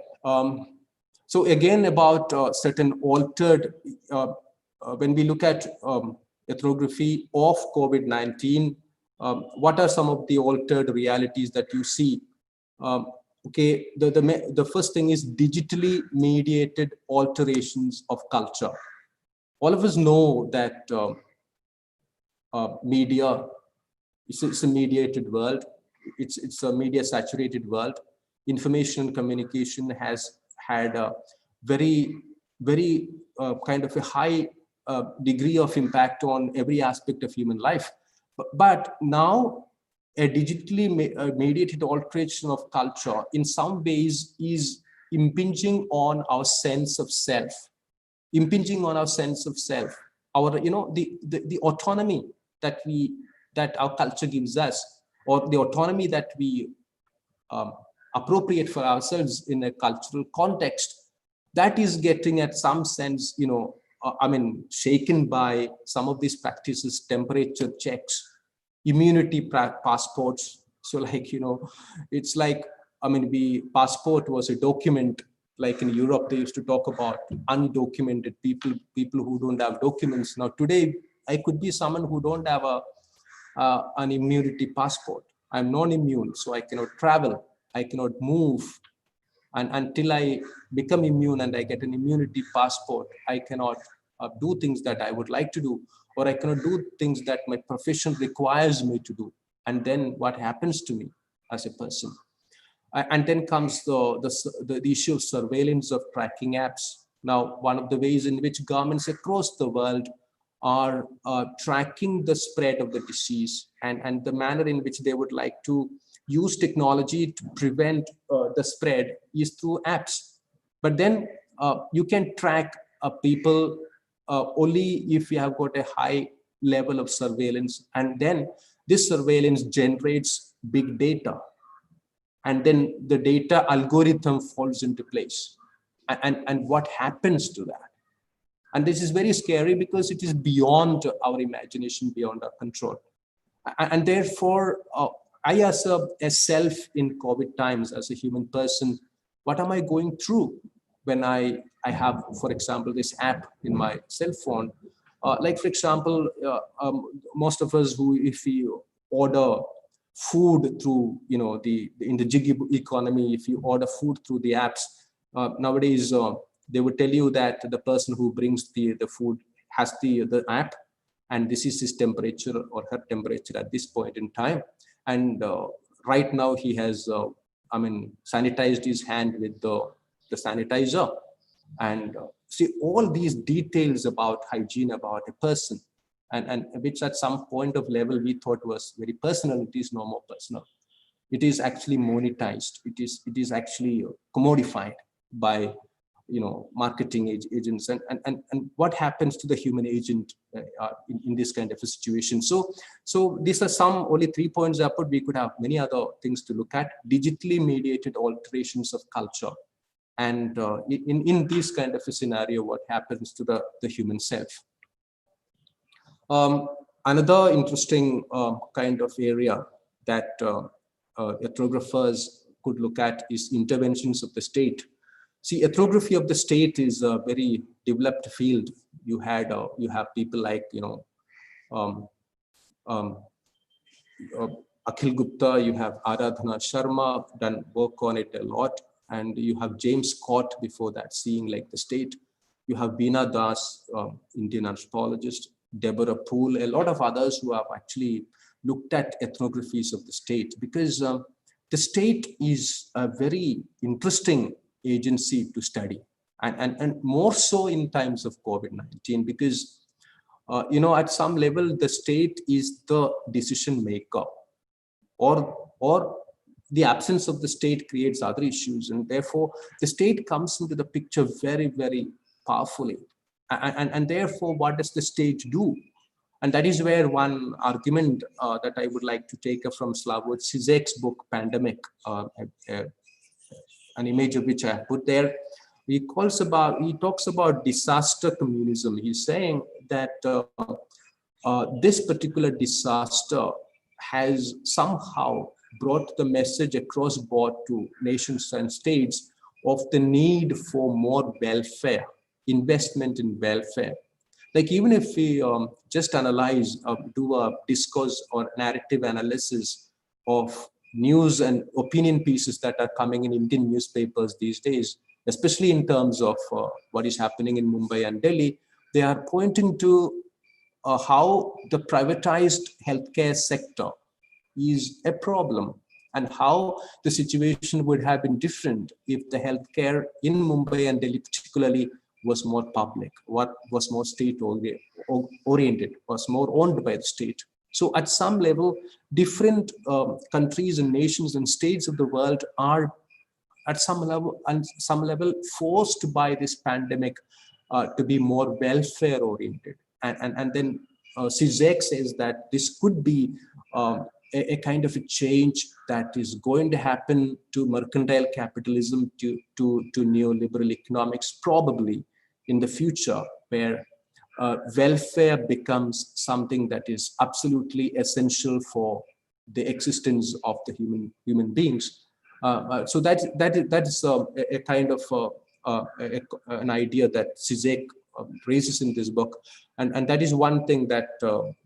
Speaker 2: So again, about certain altered, when we look at ethnography of COVID-19, what are some of the altered realities that you see? Okay, the first thing is digitally mediated alterations of culture. All of us know that media, it's a mediated world. It's a media saturated world. Information and communication has had a very kind of a high degree of impact on every aspect of human life. But now a digitally mediated alteration of culture in some ways is impinging on our sense of self, our, you know, the autonomy that our culture gives us, or the autonomy that we appropriate for ourselves in a cultural context, that is getting at some sense, you know, I mean, shaken by some of these practices, temperature checks, immunity passports. So like, you know, it's like, I mean, passport was a document, like in Europe, they used to talk about undocumented people who don't have documents. Now today, I could be someone who don't have an immunity passport. I'm non-immune, so I cannot travel, I cannot move. And until I become immune and I get an immunity passport, I cannot do things that I would like to do, or I cannot do things that my profession requires me to do. And then what happens to me as a person? And then comes the issue of surveillance of tracking apps. Now, one of the ways in which governments across the world are tracking the spread of the disease, and the manner in which they would like to use technology to prevent the spread is through apps. But then you can track people only if you have got a high level of surveillance, and then this surveillance generates big data, and then the data algorithm falls into place. And what happens to that? And this is very scary because it is beyond our imagination, beyond our control. And therefore, I as a self in COVID times, as a human person, what am I going through when I have, for example, this app in my cell phone? Like, for example, most of us who, if we order food through, you know, in the gig economy, if you order food through the apps, nowadays, they would tell you that the person who brings the food has the app, and this is his temperature or her temperature at this point in time. And right now he has, sanitized his hand with the sanitizer. And see all these details about hygiene about a person, and which at some point of level we thought was very personal. It is no more personal. It is actually monetized. It is actually commodified by, you know, marketing agents. And what happens to the human agent in this kind of a situation? So these are some only 3 points I put. We could have many other things to look at. Digitally mediated alterations of culture, and in this kind of a scenario, what happens to the human self? Another interesting kind of area that ethnographers could look at is interventions of the state. See, ethnography of the state is a very developed field. You have people like, you know, Akhil Gupta, you have Aradhana Sharma, done work on it a lot, and you have James Scott before that, seeing like the state. You have Beena Das, Indian anthropologist, Deborah Poole, a lot of others who have actually looked at ethnographies of the state, because the state is a very interesting agency to study, and more so in times of COVID-19, because you know, at some level the state is the decision maker, or the absence of the state creates other issues, and therefore the state comes into the picture very, very powerfully. And therefore, what does the state do? And that is where one argument that I would like to take from Slavoj Zizek's book, Pandemic, an image of which I have put there. He talks about disaster communism. He's saying that this particular disaster has somehow brought the message across board to nations and states of the need for more welfare, investment in welfare. Like even if we just analyze, do a discourse or narrative analysis of news and opinion pieces that are coming in Indian newspapers these days, especially in terms of what is happening in Mumbai and Delhi, they are pointing to how the privatized healthcare sector is a problem, and how the situation would have been different if the healthcare in Mumbai and Delhi particularly was more public, what was more state oriented, was more owned by the state. So at some level, different countries and nations and states of the world are at some level forced by this pandemic to be more welfare oriented. And then Zizek says that this could be a kind of a change that is going to happen to mercantile capitalism, to neoliberal economics, probably in the future, where welfare becomes something that is absolutely essential for the existence of the human beings. So that is a kind of an idea that Zizek raises in this book, and that is one thing that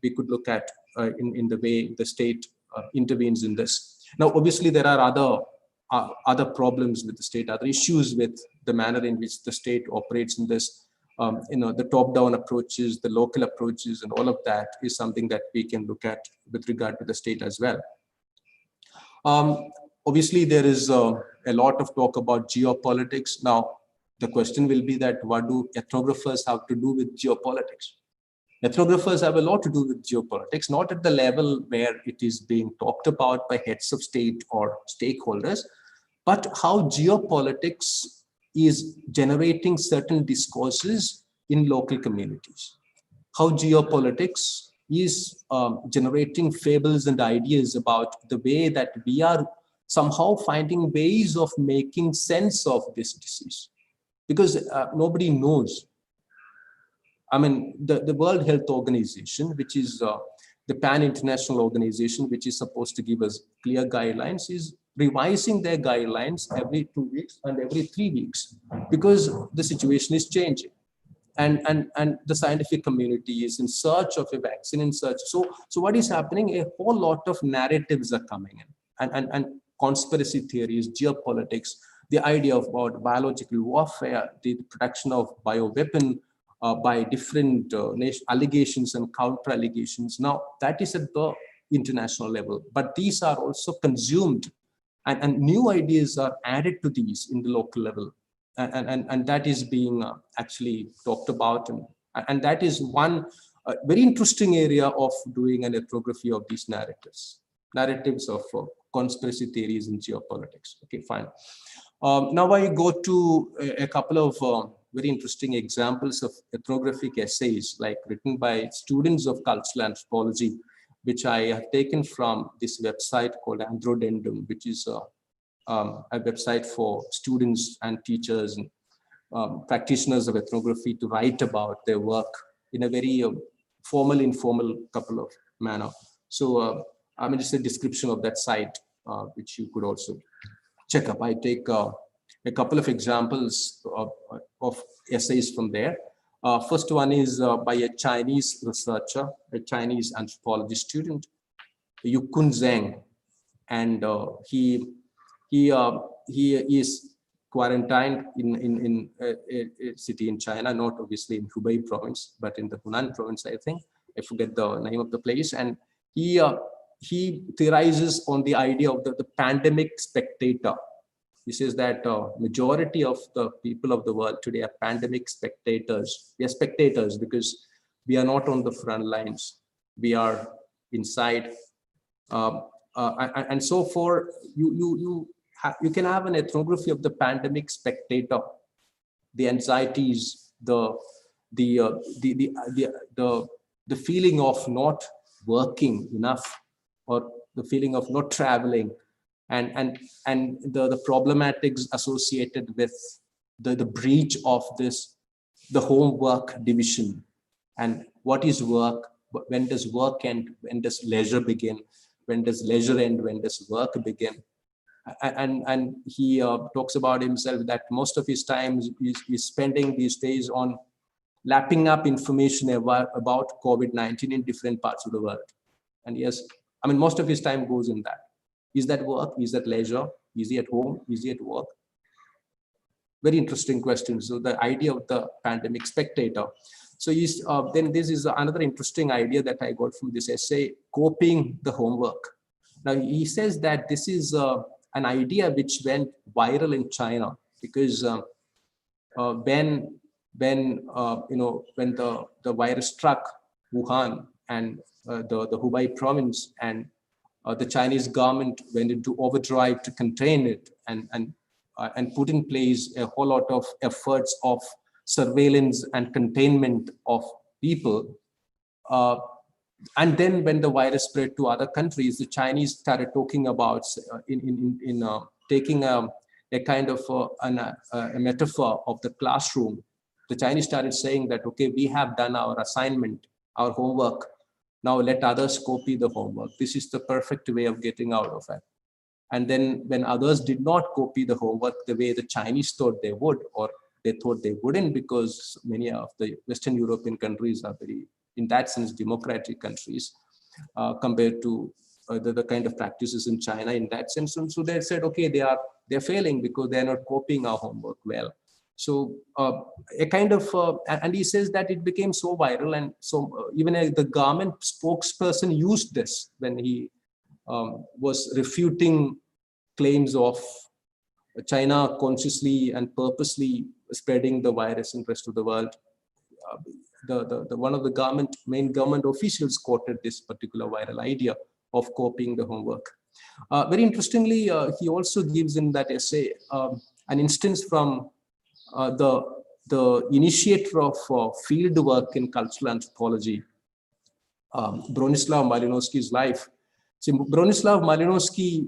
Speaker 2: we could look at in the way the state intervenes in this. Now, obviously, there are other problems with the state, other issues with the manner in which the state operates in this. The top-down approaches, the local approaches, and all of that is something that we can look at with regard to the state as well. Obviously, there is a lot of talk about geopolitics. Now, the question will be that what do ethnographers have to do with geopolitics? Ethnographers have a lot to do with geopolitics, not at the level where it is being talked about by heads of state or stakeholders, but how geopolitics is generating certain discourses in local communities. How geopolitics is generating fables and ideas about the way that we are somehow finding ways of making sense of this disease. Because nobody knows. I mean, the World Health Organization, which is the pan-international organization, which is supposed to give us clear guidelines, is revising their guidelines every 2 weeks and every 3 weeks, because the situation is changing. And the scientific community is in search of a vaccine, in search. So what is happening? A whole lot of narratives are coming in, and conspiracy theories, geopolitics, the idea of about biological warfare, the production of bioweapon by different allegations and counter allegations. Now, that is at the international level, but these are also consumed, and new ideas are added to these in the local level. And that is being actually talked about. And that is one very interesting area of doing an ethnography of these narratives of conspiracy theories and geopolitics. Okay, fine. Now I go to a couple of very interesting examples of ethnographic essays, like written by students of cultural anthropology, which I have taken from this website called Androdendum, which is a website for students and teachers and practitioners of ethnography to write about their work in a very formal, informal couple of manner. So I mean, just a description of that site, which you could also check up. I take a couple of examples of essays from there. First one is by a Chinese researcher, a Chinese anthropology student, Yukun Zheng, and he is quarantined in a city in China, not obviously in Hubei province, but in the Hunan province, I think. I forget the name of the place. And he theorizes on the idea of the pandemic spectator. He says that majority of the people of the world today are pandemic spectators. We are spectators because we are not on the front lines. We are inside. And so for you can have an ethnography of the pandemic spectator, the anxieties, the feeling of not working enough, or the feeling of not traveling, and the problematics associated with the breach of the homework division, and what is work, when does work end, when does leisure begin, when does leisure end, when does work begin. And he talks about himself that most of his time is spending these days on lapping up information about COVID-19 in different parts of the world. And yes, I mean, most of his time goes in that. Is that work? Is that leisure? Is he at home? Is he at work? Very interesting question. So the idea of the pandemic spectator. So then this is another interesting idea that I got from this essay, copying the homework. Now he says that this is an idea which went viral in China because when the virus struck Wuhan and the Hubei province, and the Chinese government went into overdrive to contain it and put in place a whole lot of efforts of surveillance and containment of people. And then when the virus spread to other countries, the Chinese started talking about taking a kind of a metaphor of the classroom. The Chinese started saying that, okay, we have done our assignment, our homework. Now let others copy the homework. This is the perfect way of getting out of it. And then when others did not copy the homework the way the Chinese thought they would, or they thought they wouldn't, because many of the Western European countries are very, in that sense, democratic countries compared to the kind of practices in China in that sense. And so they said, okay, they're failing because they're not copying our homework well. So a kind of, and he says that it became so viral, and so even the government spokesperson used this when he was refuting claims of China consciously and purposely spreading the virus in the rest of the world. One of the main government officials quoted this particular viral idea of copying the homework. Very interestingly, he also gives in that essay an instance from the initiator of field work in cultural anthropology, Bronislaw Malinowski's life. So Bronislaw Malinowski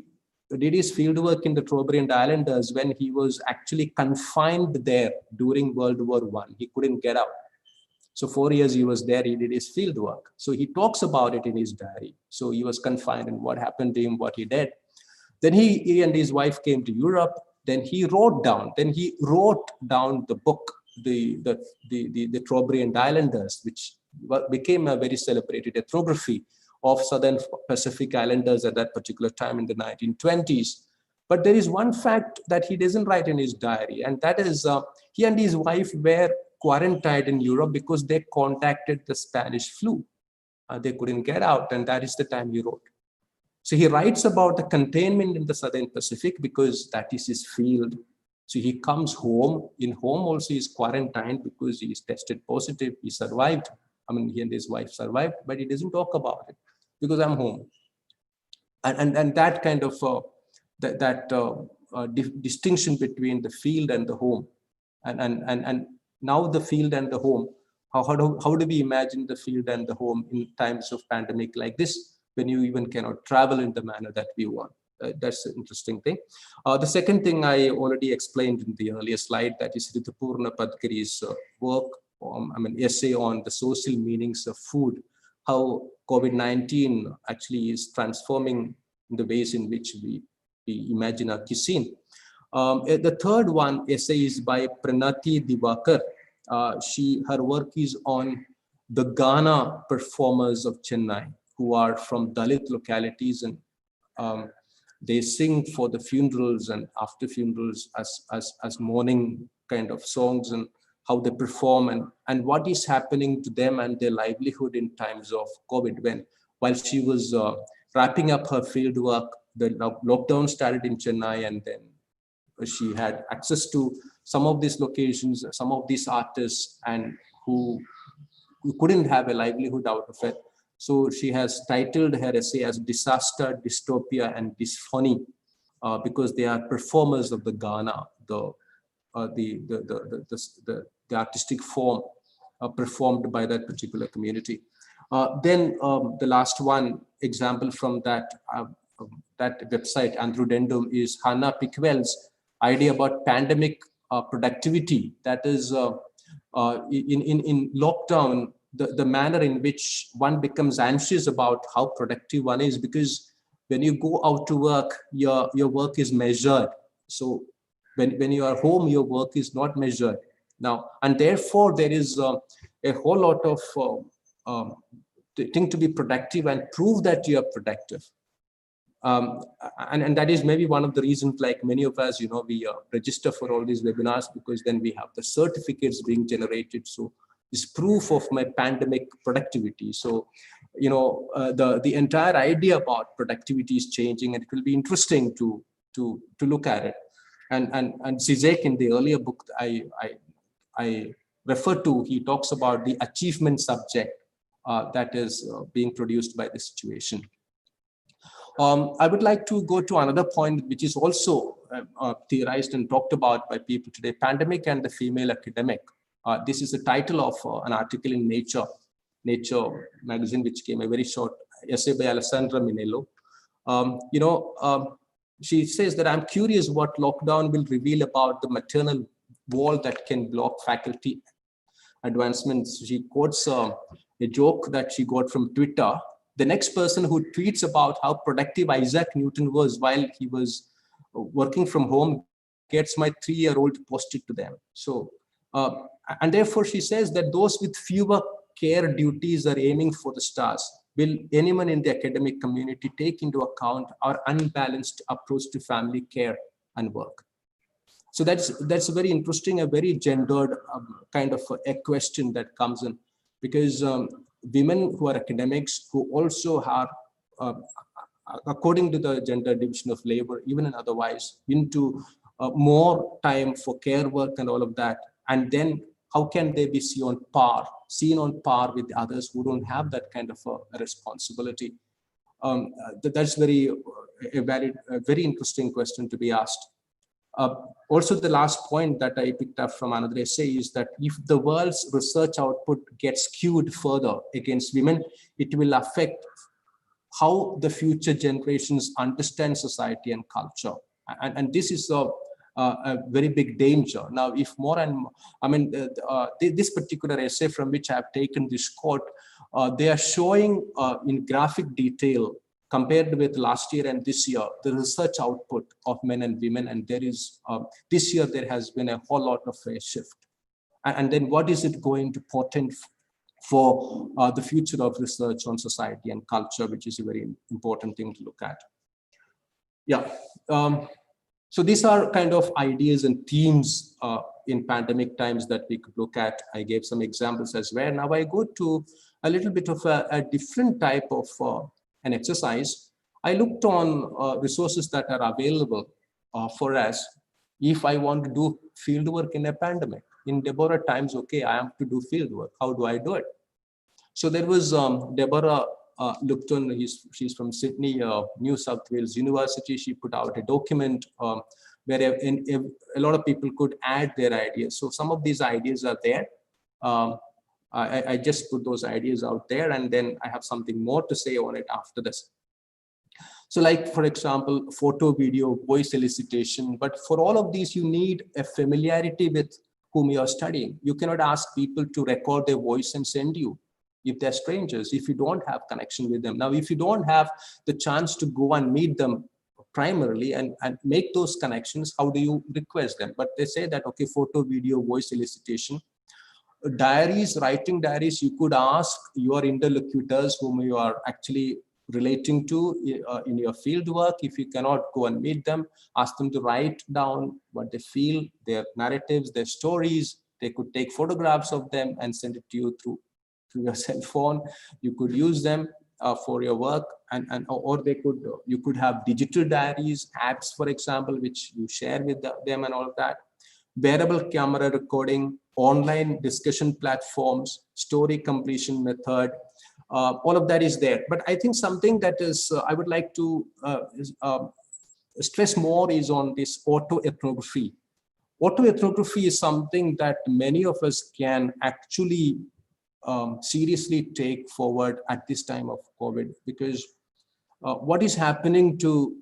Speaker 2: did his field work in the Trobriand Islanders when he was actually confined there during World War I. He couldn't get out. So 4 years he was there, he did his field work. So he talks about it in his diary. So he was confined and what happened to him, what he did. Then he and his wife came to Europe. Then he wrote down the book, the Trobriand Islanders, which became a very celebrated ethnography of Southern Pacific Islanders at that particular time in the 1920s. But there is one fact that he doesn't write in his diary, and that is he and his wife were quarantined in Europe because they contacted the Spanish flu. They couldn't get out, and that is the time he wrote. So he writes about the containment in the Southern Pacific because that is his field. So he comes home. In home also he is quarantined because he is tested positive. He survived. I mean, he and his wife survived, but he doesn't talk about it because I'm home. And that kind of distinction between the field and the home, and now the field and the home. How do we imagine the field and the home in times of pandemic like this, when you even cannot travel in the manner that we want? That's an interesting thing. The second thing I already explained in the earlier slide, that is Ritupurna Padkari's work, essay on the social meanings of food, how COVID-19 actually is transforming the ways in which we imagine our cuisine. The third essay is by Pranati Divakar. Her work is on the Ghana performers of Chennai, who are from Dalit localities, and they sing for the funerals and after funerals as mourning kind of songs, and how they perform and what is happening to them and their livelihood in times of COVID. While she was wrapping up her field work, the lockdown started in Chennai, and then she had access to some of these locations, some of these artists, and who couldn't have a livelihood out of it. So she has titled her essay as Disaster, Dystopia, and Dysphony, because they are performers of the Ghana, the artistic form performed by that particular community. Then the last one example from that website, Anthrodendum, is Hannah Pickwell's idea about pandemic productivity. That is, in lockdown, the manner in which one becomes anxious about how productive one is, because when you go out to work, your work is measured. So when you are home, your work is not measured. now, and therefore there is a whole lot of thing to be productive and prove that you are productive. And that is maybe one of the reasons, like many of us, we register for all these webinars, because then we have the certificates being generated. So this proof of my pandemic productivity. So, the entire idea about productivity is changing, and it will be interesting to look at it. And Zizek, in the earlier book I refer to, he talks about the achievement subject that is being produced by the situation. I would like to go to another point, which is also theorized and talked about by people today: pandemic and the female academic. This is the title of an article in Nature magazine, which came, a very short essay by Alessandra Minello. She says that I'm curious what lockdown will reveal about the maternal wall that can block faculty advancements. She quotes a joke that she got from Twitter. The next person who tweets about how productive Isaac Newton was while he was working from home gets my 3-year-old posted to them. So, and therefore she says that those with fewer care duties are aiming for the stars. Will anyone in the academic community take into account our unbalanced approach to family care and work? So that's very interesting, a very gendered kind of a question that comes in, because women who are academics, who also are, according to the gender division of labor, even and otherwise, into more time for care work and all of that, and then how can they be seen on par with others who don't have that kind of a responsibility? That's very interesting question to be asked. Also, the last point that I picked up from another essay is that if the world's research output gets skewed further against women, it will affect how the future generations understand society and culture. And this is a very big danger. Now, if more and more, I mean, this particular essay from which I've taken this quote, they are showing in graphic detail, compared with last year and this year, the research output of men and women. And there is, this year, there has been a whole lot of a shift. And then what is it going to portend for the future of research on society and culture, which is a very important thing to look at. Yeah. So these are kind of ideas and themes in pandemic times that we could look at. I gave some examples as well. Now I go to a little bit of a different type of an exercise. I looked on resources that are available for us if I want to do field work in a pandemic. In Deborah times, okay, I have to do field work. How do I do it? So there was Deborah Lupton. She's from Sydney, New South Wales University. She put out a document where a lot of people could add their ideas. So some of these ideas are there. I just put those ideas out there, and then I have something more to say on it after this. So like, for example, photo, video, voice elicitation. But for all of these, you need a familiarity with whom you are studying. You cannot ask people to record their voice and send you if they're strangers, if you don't have connection with them. Now, if you don't have the chance to go and meet them primarily and make those connections, how do you request them? But they say that, okay, photo, video, voice elicitation. Diaries, writing diaries, you could ask your interlocutors whom you are actually relating to in your field work. If you cannot go and meet them, ask them to write down what they feel, their narratives, their stories. They could take photographs of them and send it to you through your cell phone. You could use them for your work, or you could have digital diaries, apps, for example, which you share with them and all of that. Wearable camera recording, online discussion platforms, story completion method, all of that is there. But I think something that is I would like to stress more is on this autoethnography. Autoethnography is something that many of us can actually seriously take forward at this time of COVID, because what is happening to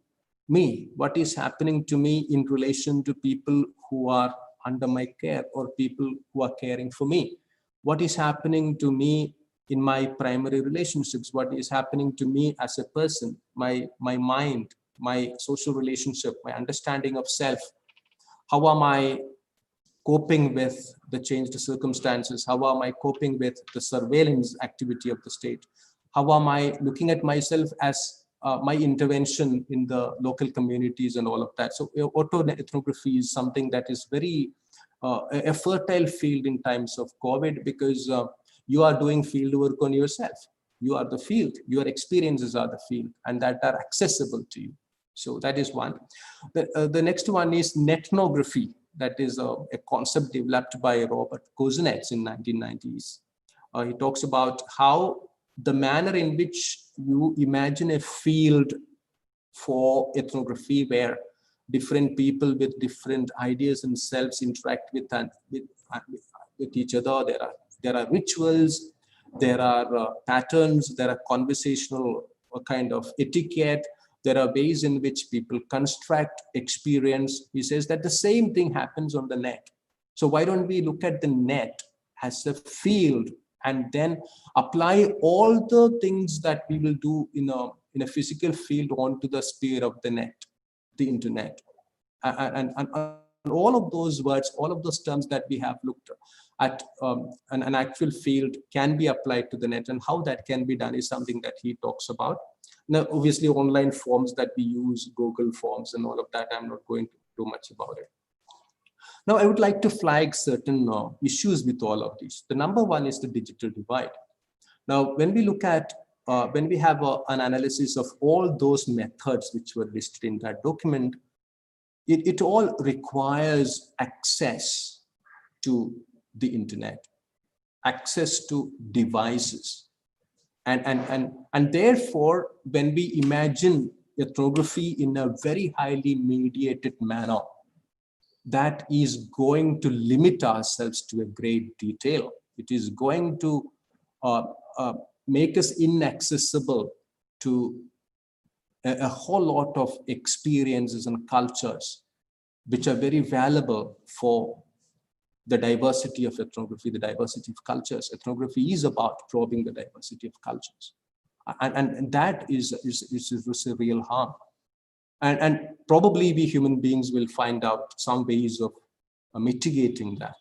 Speaker 2: me? What is happening to me in relation to people who are under my care or people who are caring for me? What is happening to me in my primary relationships? What is happening to me as a person? My mind, my social relationship, my understanding of self. How am I coping with the changed circumstances? How am I coping with the surveillance activity of the state? How am I looking at myself as my intervention in the local communities and all of that? So auto-ethnography is something that is very a fertile field in times of COVID, because you are doing field work on yourself. You are the field, your experiences are the field, and that are accessible to you. So that is one. The next one is nethnography. That is a concept developed by Robert Kozinets in 1990s. He talks about how the manner in which you imagine a field for ethnography, where different people with different ideas and selves interact with each other. There are rituals, there are patterns, there are conversational kind of etiquette, there are ways in which people construct experience. He says that the same thing happens on the net. So why don't we look at the net as a field and then apply all the things that we will do in a physical field onto the sphere of the net, the internet. And all of those words, all of those terms that we have looked at an actual field can be applied to the net, and how that can be done is something that he talks about. Now, obviously, online forms that we use, Google Forms and all of that, I'm not going to do much about it. Now, I would like to flag certain issues with all of these. The number one is the digital divide. Now, when we look at, when we have an analysis of all those methods which were listed in that document, it all requires access to the internet, access to devices. And therefore, when we imagine ethnography in a very highly mediated manner, that is going to limit ourselves to a great detail. It is going to make us inaccessible to a whole lot of experiences and cultures which are very valuable for the diversity of ethnography, the diversity of cultures. Ethnography is about probing the diversity of cultures. And that is a real harm. And probably we human beings will find out some ways of mitigating that.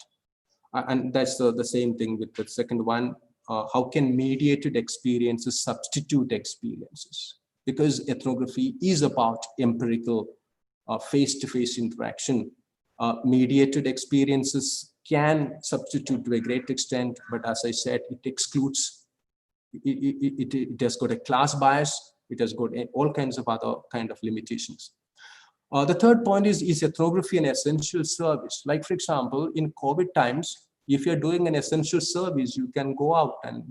Speaker 2: And that's the same thing with the second one. How can mediated experiences substitute experiences? Because ethnography is about empirical face-to-face interaction. Mediated experiences can substitute to a great extent, but as I said, it excludes, it has got a class bias, it has got all kinds of other kind of limitations. The third point is ethnography an essential service? Like, for example, in COVID times, if you're doing an essential service, you can go out and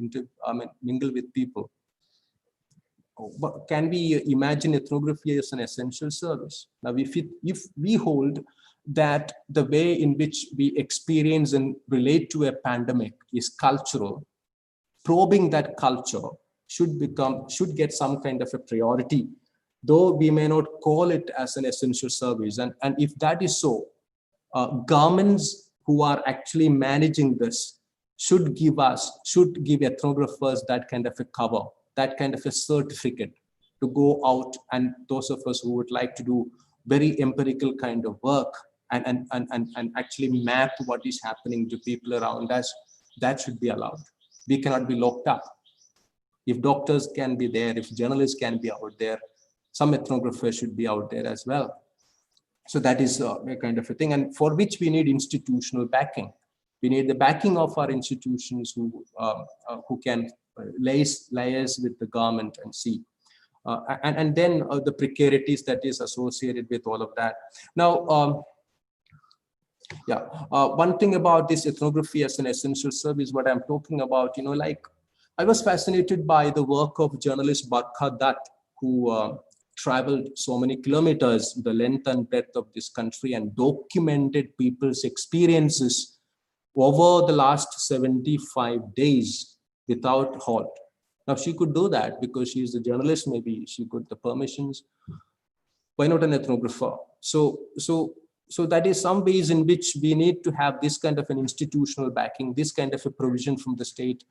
Speaker 2: mingle with people. But can we imagine ethnography as an essential service? Now, if we hold that the way in which we experience and relate to a pandemic is cultural, probing that culture should get some kind of a priority, though we may not call it as an essential service. And if that is so, governments who are actually managing this should give ethnographers that kind of a cover, that kind of a certificate to go out, and those of us who would like to do very empirical kind of work and actually map what is happening to people around us, that should be allowed. We cannot be locked up. If doctors can be there, if journalists can be out there, some ethnographers should be out there as well. So that is a kind of a thing, and for which we need institutional backing. We need the backing of our institutions who can liaise with the government and see. And then the precarities that is associated with all of that. Now, one thing about this ethnography as an essential service, what I'm talking about, like, I was fascinated by the work of journalist Barkha Dutt, who traveled so many kilometers, the length and breadth of this country, and documented people's experiences over the last 75 days without halt. Now, she could do that because she is a journalist, maybe she got the permissions. Why not an ethnographer? So that is some ways in which we need to have this kind of an institutional backing, this kind of a provision from the state,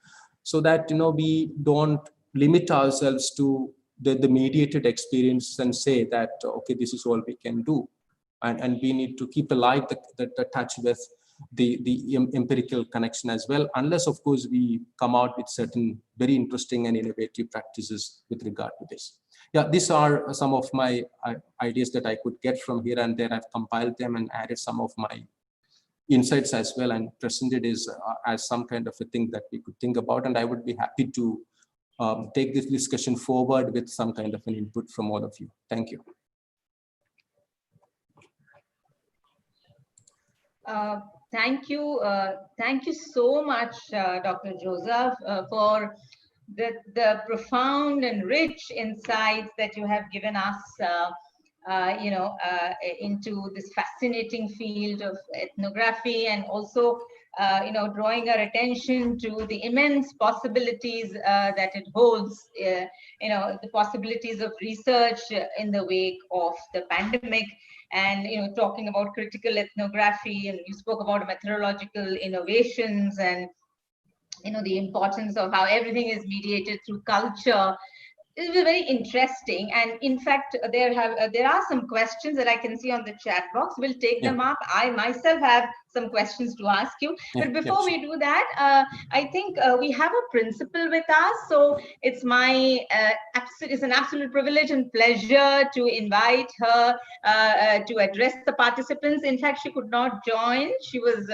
Speaker 2: so that we don't limit ourselves to the mediated experience and say that, okay, this is all we can do. And we need to keep alive the touch with the empirical connection as well, unless of course we come out with certain very interesting and innovative practices with regard to this. Yeah, these are some of my ideas that I could get from here and there. I've compiled them and added some of my insights as well and presented it as some kind of a thing that we could think about. And I would be happy to take this discussion forward with some kind of an input from all of you. Thank you.
Speaker 1: Thank you. Thank you so much, Dr. Joseph, for the profound and rich insights that you have given us, into this fascinating field of ethnography, and also, drawing our attention to the immense possibilities that it holds, the possibilities of research in the wake of the pandemic. And talking about critical ethnography, and you spoke about methodological innovations, and the importance of how everything is mediated through culture. It was very interesting, and in fact, there are some questions that I can see on the chat box. We'll take them up. I myself have some questions to ask you, but before we do that, I think we have a principal with us. So it's it's an absolute privilege and pleasure to invite her to address the participants. In fact, she could not join. She was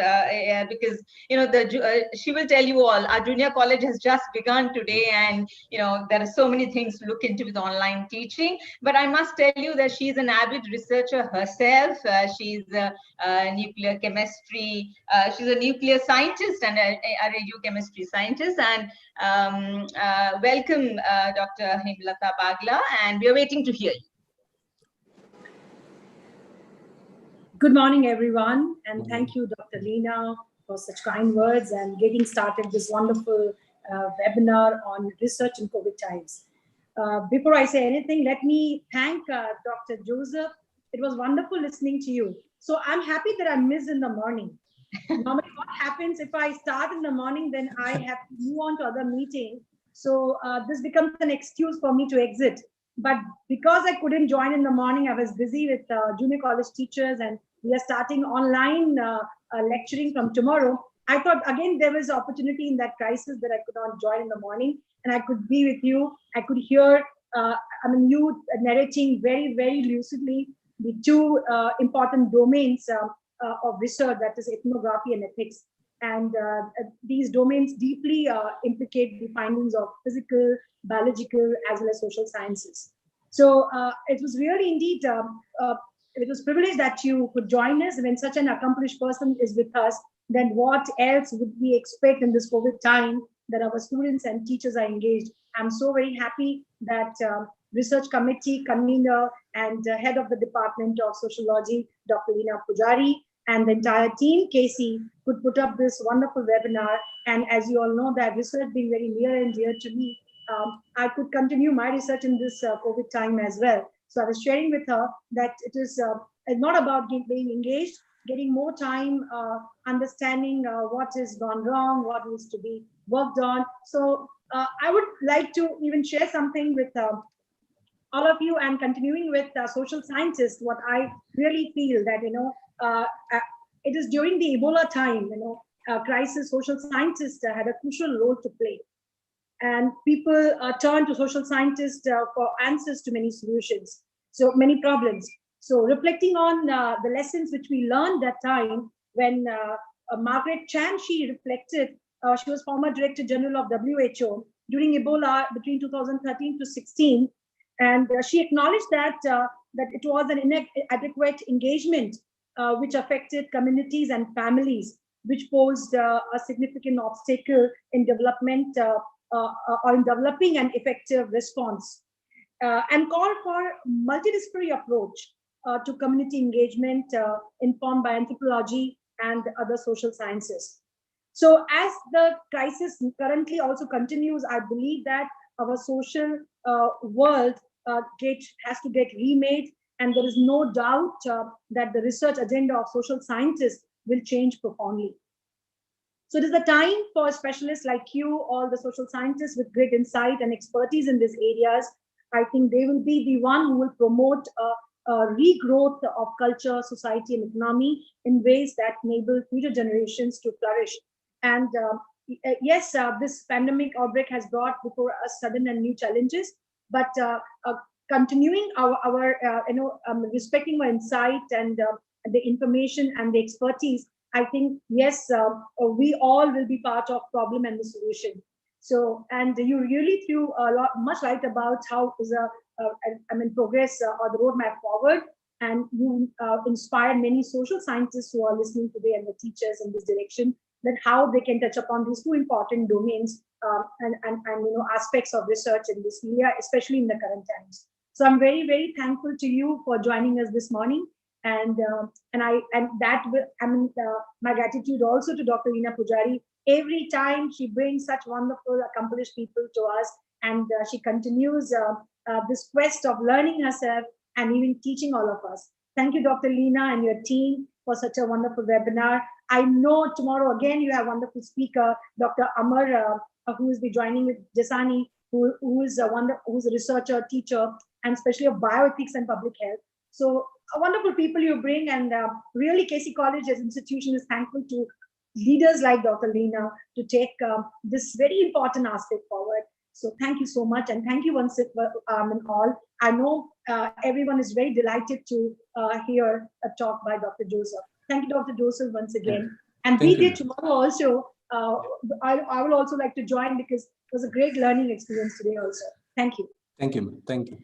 Speaker 1: because she will tell you all. Our junior college has just begun today, and there are so many things to look into with online teaching. But I must tell you that she's an avid researcher herself. She's a nuclear chemistry. She's a nuclear scientist and a radiochemistry scientist. And welcome, Dr. Hemlata Bagla, and we are waiting to hear you.
Speaker 5: Good morning, everyone, and thank you, Dr. Leena, for such kind words and getting started this wonderful webinar on research in COVID times. Before I say anything, let me thank Dr. Joseph. It was wonderful listening to you. So I'm happy that I missed in the morning. Normally, what happens if I start in the morning, then I have to move on to other meeting. So this becomes an excuse for me to exit. But because I couldn't join in the morning, I was busy with junior college teachers, and we are starting online lecturing from tomorrow. I thought, again, there was opportunity in that crisis that I could not join in the morning, and I could be with you. I could hear, you narrating very, very lucidly the two important domains of research, that is ethnography and ethics. And these domains deeply implicate the findings of physical, biological, as well as social sciences. So it was really indeed, it was a privilege that you could join us. When such an accomplished person is with us, then what else would we expect in this COVID time that our students and teachers are engaged? I'm so very happy that research committee convener and head of the Department of Sociology, Dr. Leena Pujari, and the entire team, Casey, could put up this wonderful webinar. And as you all know, that research being very near and dear to me, I could continue my research in this COVID time as well. So I was sharing with her that it is not about being engaged, getting more time, understanding what has gone wrong, what needs to be worked on. So I would like to even share something with all of you, and continuing with social scientists, what I really feel that, it is during the Ebola time, crisis, social scientists had a crucial role to play. And people turn to social scientists for answers to many solutions, so many problems. So reflecting on the lessons which we learned that time, when Margaret Chan, she reflected, she was former Director General of WHO during Ebola between 2013 to 16. And she acknowledged that it was an inadequate engagement which affected communities and families, which posed a significant obstacle in development or in developing an effective response, and called for multidisciplinary approach to community engagement informed by anthropology and other social sciences. So as the crisis currently also continues, I believe that our social world has to get remade, and there is no doubt that the research agenda of social scientists will change profoundly. So it is the time for specialists like you, all the social scientists with great insight and expertise in these areas. I think they will be the one who will promote regrowth of culture, society, and economy in ways that enable future generations to flourish. And yes, this pandemic outbreak has brought before us sudden and new challenges, but continuing our respecting our insight and the information and the expertise, I think, yes, we all will be part of problem and the solution. So, and you really threw much light about how is progress or the roadmap forward, and you inspired many social scientists who are listening today and the teachers in this direction, that how they can touch upon these two important domains and aspects of research in this area, especially in the current times. So I'm very, very thankful to you for joining us this morning. My gratitude also to Dr. Leena Pujari. Every time she brings such wonderful, accomplished people to us, and she continues this quest of learning herself and even teaching all of us. Thank you, Dr. Leena and your team, for such a wonderful webinar. I know tomorrow again you have a wonderful speaker, Dr. Amar, who will be joining with Jasani, who's a researcher, teacher, and especially of bioethics and public health. So wonderful people you bring, and really KC College as an institution is thankful to leaders like Dr. Leena to take this very important aspect forward. So thank you so much, and thank you once all. I know everyone is very delighted to hear a talk by Dr. Joseph. Thank you, Dr. Joseph, once again. And be there tomorrow also. I would also like to join because it was a great learning experience today also. Thank you.
Speaker 2: Thank you. Thank you.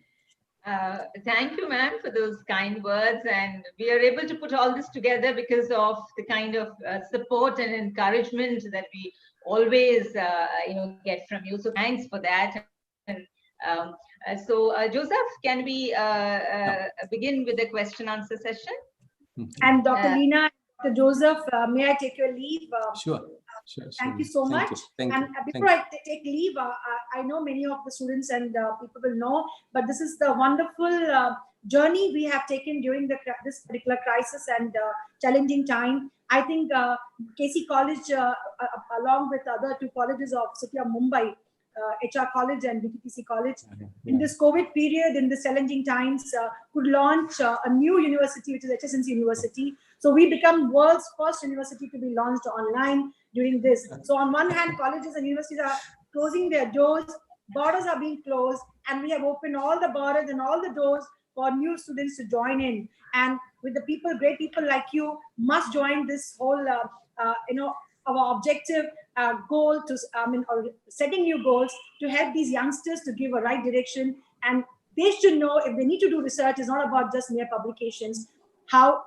Speaker 1: Thank you, ma'am, for those kind words. And we are able to put all this together because of the kind of support and encouragement that we always, get from you. So thanks for that. And Joseph, can we begin with the question-answer session?
Speaker 5: And Dr. Leena, Dr. Joseph, may I take your leave?
Speaker 2: Sure.
Speaker 5: Thank you so much. And before I take leave, I know many of the students and people will know, but this is the wonderful journey we have taken during this particular crisis and challenging time. I think KC College, along with other two colleges of City of Mumbai, HR College and BTPC College, in this COVID period, in this challenging times, could launch a new university, which is HSNC University. So we become world's first university to be launched online during this. So on one hand, colleges and universities are closing their doors, borders are being closed, and we have opened all the borders and all the doors for new students to join in. And with the people, great people like you, must join this whole, our objective goal to, or setting new goals to help these youngsters to give a right direction. And they should know if they need to do research, it's not about just mere publications, how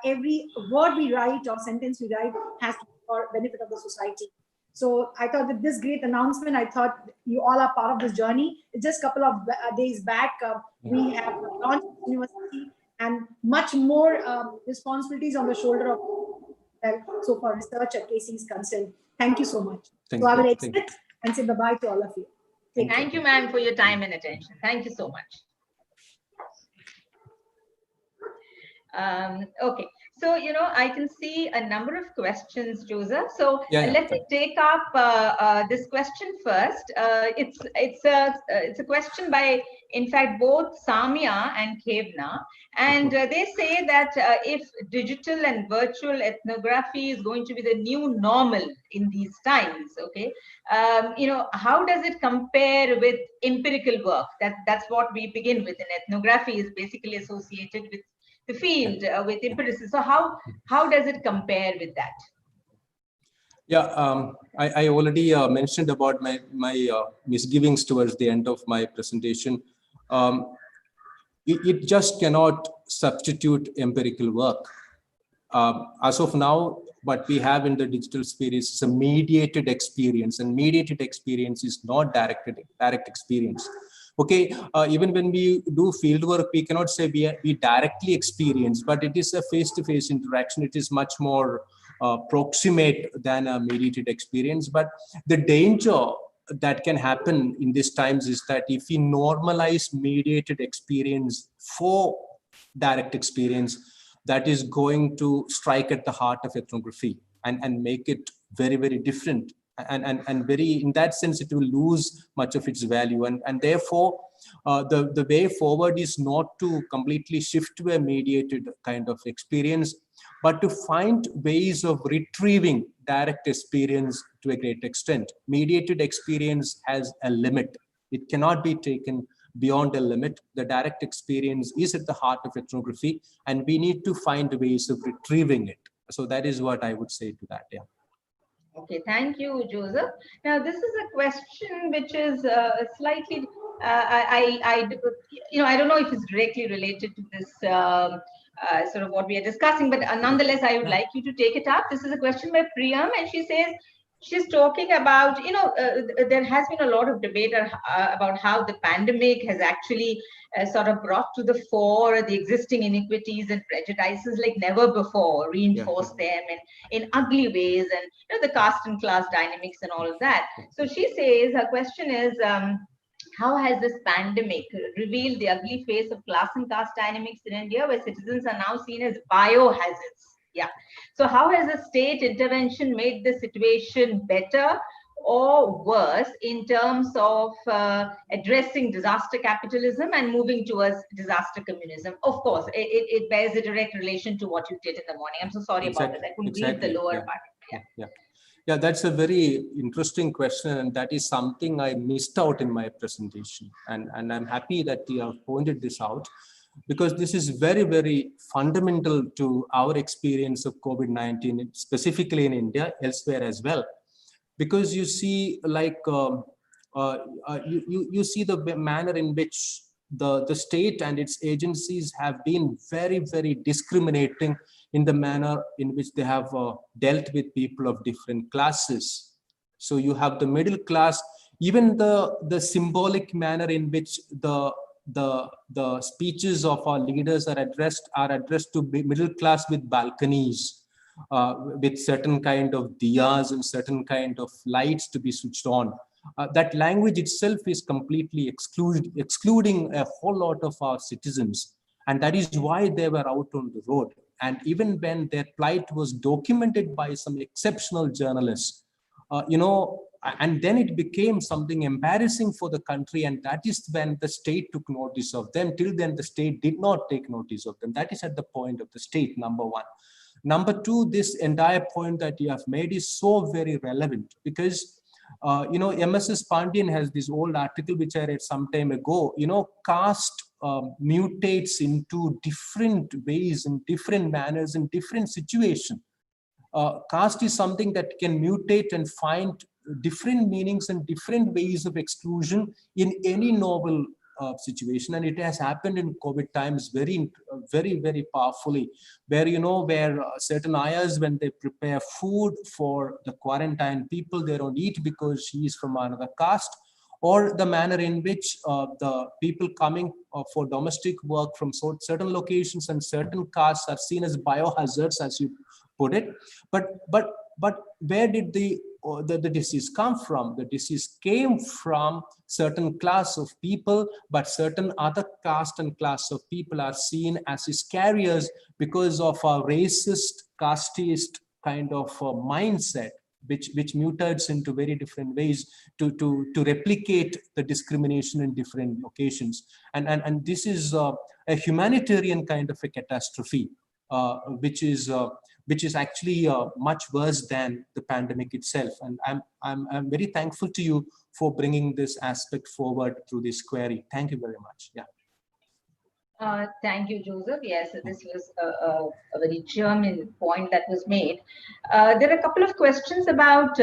Speaker 5: every word we write or sentence we write has to be for benefit of the society. So I thought with this great announcement, I thought you all are part of this journey. Just a couple of days back, we have launched the university and much more responsibilities on the shoulder of so for research at KC is concerned. Thank you so much. I will exit and say bye-bye to all of you.
Speaker 1: Thank you, ma'am, for your time and attention. Thank you so much. Okay, so I can see a number of questions, Joseph. So let me take up this question first. It's a question by, in fact, both Samia and Kevna, and they say that if digital and virtual ethnography is going to be the new normal in these times, okay, how does it compare with empirical work? That's what we begin with. And ethnography is basically associated with the field, with empiricism. So how does it compare with that?
Speaker 2: Yeah, I already mentioned about my misgivings towards the end of my presentation. It just cannot substitute empirical work. As of now, what we have in the digital sphere is a mediated experience, and mediated experience is not direct experience. Okay, even when we do field work, we cannot say we directly experience, but it is a face-to-face interaction. It is much more proximate than a mediated experience. But the danger that can happen in these times is that if we normalize mediated experience for direct experience, that is going to strike at the heart of ethnography and make it very, very different. And very, in that sense, it will lose much of its value. And therefore, the way forward is not to completely shift to a mediated kind of experience, but to find ways of retrieving direct experience to a great extent. Mediated experience has a limit. It cannot be taken beyond a limit. The direct experience is at the heart of ethnography, and we need to find ways of retrieving it. So that is what I would say to that. Yeah.
Speaker 1: Okay, thank you, Joseph. Now, this is a question which is slightly, I don't know if it's directly related to this sort of what we are discussing, but nonetheless, I would like you to take it up. This is a question by Priyam, and she says, she's talking about, there has been a lot of debate about how the pandemic has actually sort of brought to the fore the existing inequities and prejudices like never before, reinforced them in ugly ways, and the caste and class dynamics and all of that. So she says, her question is, how has this pandemic revealed the ugly face of class and caste dynamics in India, where citizens are now seen as biohazards? Yeah. So how has the state intervention made the situation better or worse in terms of addressing disaster capitalism and moving towards disaster communism? Of course, it bears a direct relation to what you did in the morning. I'm so sorry about this. I couldn't read the lower part.
Speaker 2: Yeah, that's a very interesting question, and that is something I missed out in my presentation. And I'm happy that you have pointed this out, because this is very, very fundamental to our experience of COVID-19, specifically in India, elsewhere as well. Because you see, like, you see the manner in which the state and its agencies have been very, very discriminating in the manner in which they have dealt with people of different classes. So you have the middle class, even the symbolic manner in which the speeches of our leaders are addressed to middle class with balconies, with certain kind of diyas and certain kind of lights to be switched on. That language itself is completely excluding a whole lot of our citizens. And that is why they were out on the road. And even when their plight was documented by some exceptional journalists, and then it became something embarrassing for the country, and that is when the state took notice of them. Till then, the state did not take notice of them. That is at the point of the state, number one. Number two, this entire point that you have made is so very relevant, because MSS Pandian has this old article which I read some time ago. Caste mutates into different ways, in different manners, in different situations. Caste is something that can mutate and find different meanings and different ways of exclusion in any novel situation, and it has happened in COVID times very, very powerfully, where where certain ayahs, when they prepare food for the quarantine people, they don't eat because she is from another caste, or the manner in which the people coming for domestic work from certain locations and certain castes are seen as biohazards, as you put it. But where did the disease come from? The disease came from certain class of people, but certain other caste and class of people are seen as its carriers because of a racist, casteist kind of mindset, which mutates into very different ways to replicate the discrimination in different locations. And this is a humanitarian kind of a catastrophe, which is actually much worse than the pandemic itself. And I'm very thankful to you for bringing this aspect forward through this query. Thank you very much. Yeah.
Speaker 1: Thank you, Joseph. Yes, this was a very germane point that was made. There are a couple of questions about,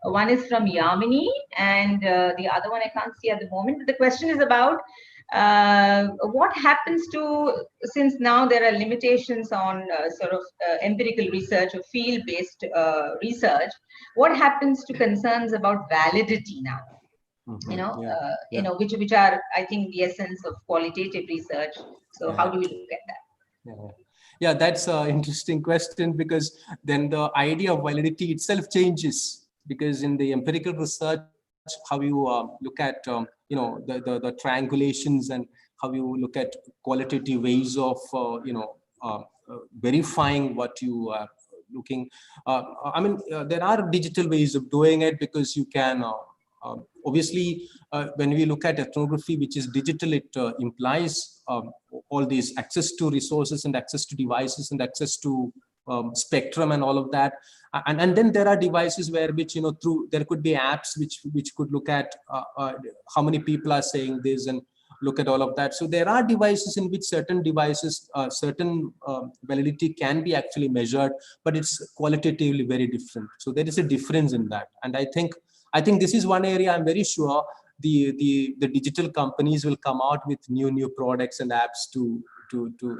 Speaker 1: one is from Yamini, and the other one I can't see at the moment. But the question is about what happens to, since now there are limitations on empirical research or field-based research, what happens to concerns about validity now?
Speaker 2: Mm-hmm.
Speaker 1: Which are, I think, the essence of qualitative research. So how do we look at that?
Speaker 2: Yeah, that's an interesting question, because then the idea of validity itself changes, because in the empirical research, how you look at the triangulations, and how you look at qualitative ways of verifying what you are looking. There are digital ways of doing it, because you can obviously, when we look at ethnography, which is digital, it implies all these access to resources and access to devices and access to spectrum and all of that. And then there are devices where which, through there could be apps which could look at how many people are saying this and look at all of that. So there are devices in which certain devices, certain validity can be actually measured, but it's qualitatively very different. So there is a difference in that. And I think this is one area I'm very sure the digital companies will come out with new products and apps to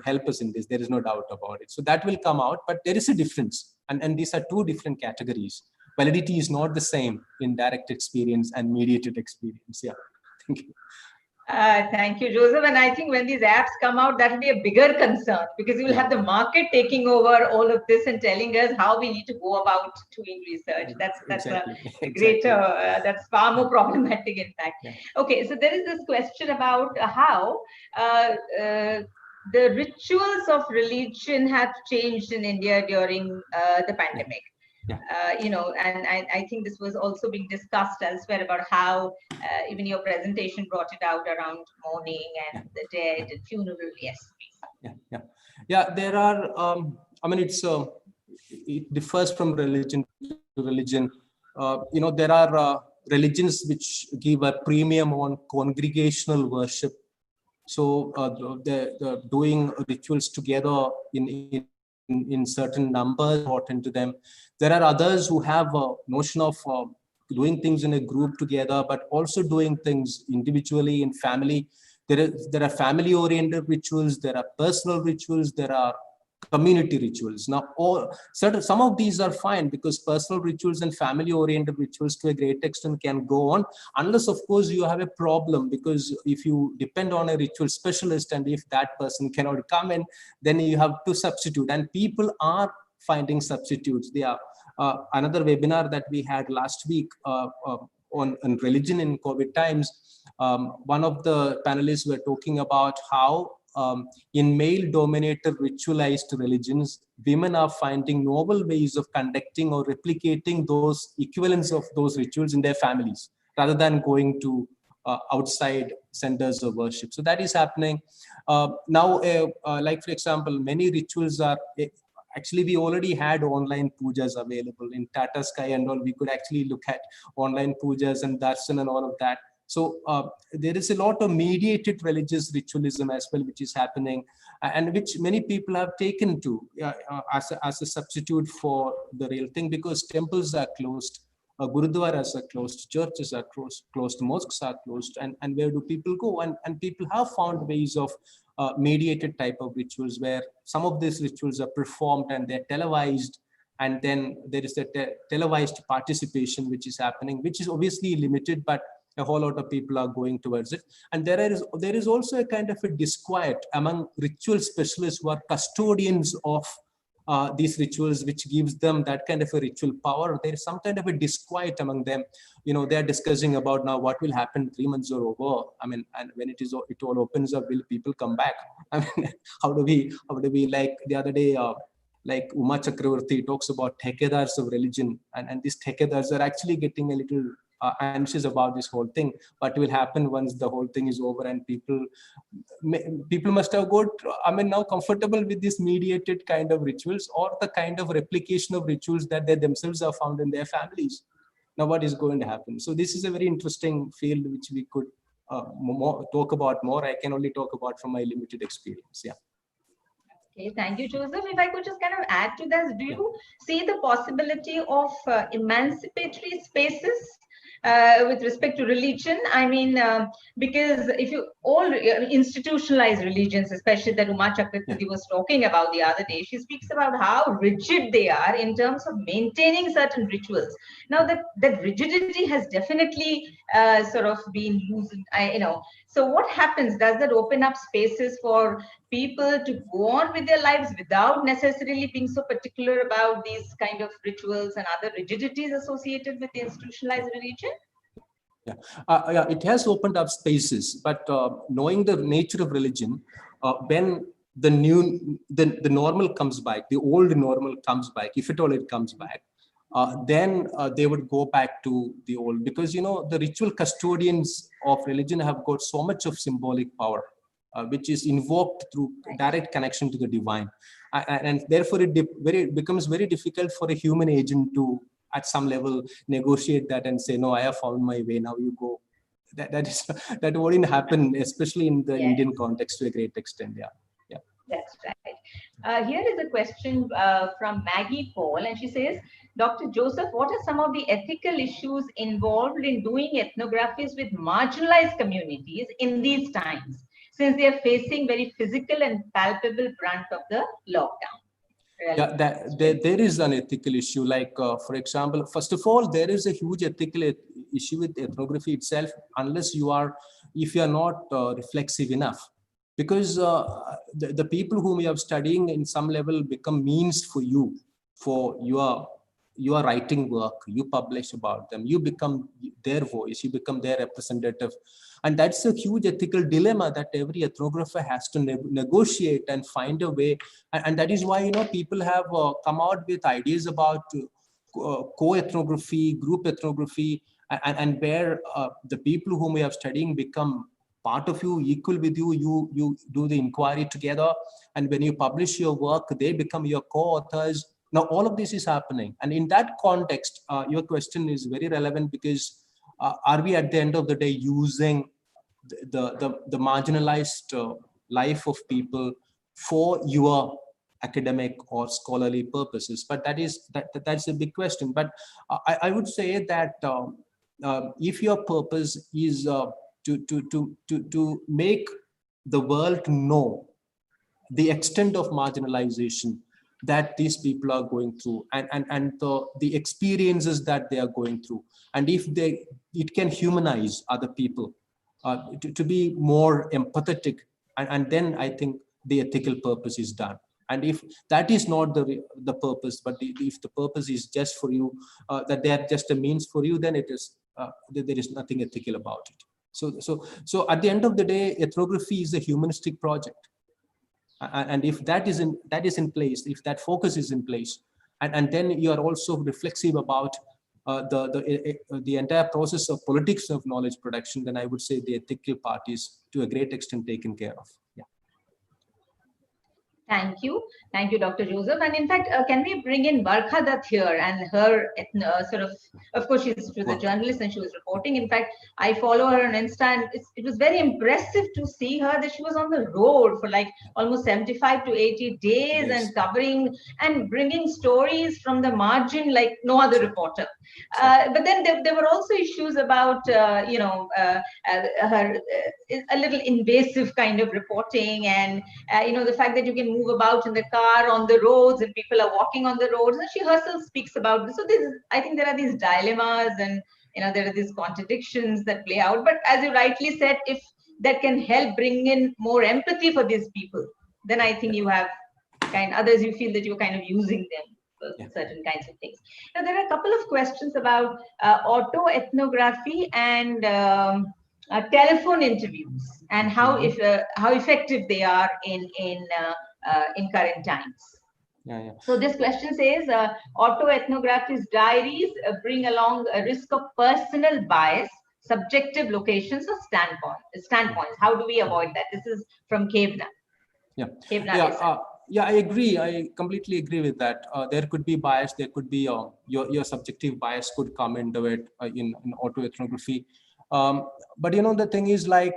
Speaker 2: help us in this. There is no doubt about it. So that will come out, but there is a difference. And these are two different categories. Validity is not the same in direct experience and mediated experience. Yeah, thank you.
Speaker 1: Thank you, Joseph. And I think when these apps come out, that will be a bigger concern, because you will have the market taking over all of this and telling us how we need to go about doing research. That's
Speaker 2: Exactly.
Speaker 1: a greater, that's far more problematic, in fact.
Speaker 2: Yeah.
Speaker 1: Okay, so there is this question about how the rituals of religion have changed in India during the pandemic.
Speaker 2: Yeah.
Speaker 1: And I think this was also being discussed elsewhere about how even your presentation brought it out around mourning and the dead and funeral. Yes.
Speaker 2: Yeah. There are. It differs from religion to religion. There are religions which give a premium on congregational worship. So they're doing rituals together in certain numbers important to them. There are others who have a notion of doing things in a group together, but also doing things individually in family. There are family-oriented rituals, there are personal rituals, there are community rituals. Now, some of these are fine, because personal rituals and family-oriented rituals to a great extent can go on, unless, of course, you have a problem, because if you depend on a ritual specialist and if that person cannot come in, then you have to substitute, and people are finding substitutes. They are another webinar that we had last week on religion in COVID times. One of the panelists were talking about how in male-dominated ritualized religions, women are finding novel ways of conducting or replicating those equivalents of those rituals in their families, rather than going to outside centers of worship. So that is happening. Now, like for example, many rituals are, actually we already had online pujas available in Tata Sky and all. We could actually look at online pujas and darshan and all of that. So there is a lot of mediated religious ritualism as well, which is happening, and which many people have taken to as a substitute for the real thing, because temples are closed, gurudwaras are closed, churches are closed, mosques are closed, and where do people go? And people have found ways of mediated type of rituals, where some of these rituals are performed and they're televised, and then there is a televised participation which is happening, which is obviously limited, but a whole lot of people are going towards it. And there is also a kind of a disquiet among ritual specialists who are custodians of these rituals, which gives them that kind of a ritual power. There is some kind of a disquiet among them. They are discussing about now what will happen 3 months are over. I mean, and when it all opens up, will people come back? I mean, how do we like the other day, like Uma Chakravarti talks about thekedars of religion, and these thekedars are actually getting a little anxious about this whole thing. What will happen once the whole thing is over, and people must have got, now comfortable with this mediated kind of rituals, or the kind of replication of rituals that they themselves have found in their families. Now, what is going to happen? So this is a very interesting field which we could talk about more. I can only talk about from my limited experience. Yeah.
Speaker 1: Okay, thank you, Joseph. If I could just kind of add to this, do you see the possibility of emancipatory spaces with respect to religion? I mean, because if you all institutionalized religions, especially that Uma Chakravarti was talking about the other day, she speaks about how rigid they are in terms of maintaining certain rituals. Now that rigidity has definitely sort of been loosened, So what happens? Does that open up spaces for people to go on with their lives without necessarily being so particular about these kind of rituals and other rigidities associated with the institutionalized religion?
Speaker 2: Yeah, it has opened up spaces, but knowing the nature of religion, when the normal comes back, the old normal comes back, if at all it comes back, then they would go back to the old, because, you know, the ritual custodians of religion have got so much of symbolic power, which is invoked through direct connection to the divine. And therefore it becomes very difficult for a human agent to, at some level, negotiate that and say, no, I have found my way, now you go. That wouldn't happen, especially in the Indian context to a great extent. Yeah.
Speaker 1: That's right. Here is a question from Maggie Paul, and she says, Dr. Joseph, what are some of the ethical issues involved in doing ethnographies with marginalized communities in these times, since they are facing very physical and palpable brunt of the lockdown?
Speaker 2: Yeah, there is an ethical issue. Like, for example, first of all, there is a huge ethical issue with ethnography itself, unless if you are not reflexive enough. Because the people whom you are studying in some level become means for you, for your writing work. You publish about them, you become their voice, you become their representative. And that's a huge ethical dilemma that every ethnographer has to negotiate and find a way. And that is why, you know, people have come out with ideas about co-ethnography, group ethnography, and where the people whom we are studying become part of you, equal with you. You do the inquiry together, and when you publish your work, they become your co-authors. Now, all of this is happening, and in that context, your question is very relevant, because are we at the end of the day using the marginalized life of people for your academic or scholarly purposes? But that's a big question. But I would say that if your purpose is to make the world know the extent of marginalization that these people are going through, and the experiences that they are going through, and if it can humanize other people, to be more empathetic, and then I think the ethical purpose is done. And if that is not the purpose, but if the purpose is just for you, that they are just a means for you, then it is there is nothing ethical about it. So at the end of the day, ethnography is a humanistic project. And if that is in place, if that focus is in place, and then you are also reflexive about the entire process of politics of knowledge production, then I would say the ethical part is to a great extent taken care of. Yeah.
Speaker 1: Thank you, Dr. Joseph. And in fact, can we bring in Barkha Dutt here and her of course, she was a journalist and she was reporting. In fact, I follow her on Insta, and it was very impressive to see her that she was on the road for like almost 75 to 80 days, and covering and bringing stories from the margin like no other reporter. But then there were also issues about, her a little invasive kind of reporting, and the fact that you can move about in the car on the roads and people are walking on the roads, and she herself speaks about this. So I think there are these dilemmas, and there are these contradictions that play out. But as you rightly said, if that can help bring in more empathy for these people, then I think you have others, you feel that you're kind of using them for certain kinds of things. Now, there are a couple of questions about auto-ethnography and telephone interviews, and how effective they are in current times. So this question says, auto-ethnography's diaries bring along a risk of personal bias, subjective locations, or standpoints. How do we avoid that? This is from Kevna.
Speaker 2: I agree. I completely agree with that. There could be bias. There could be your subjective bias could come into it in auto-ethnography. But the thing is, like,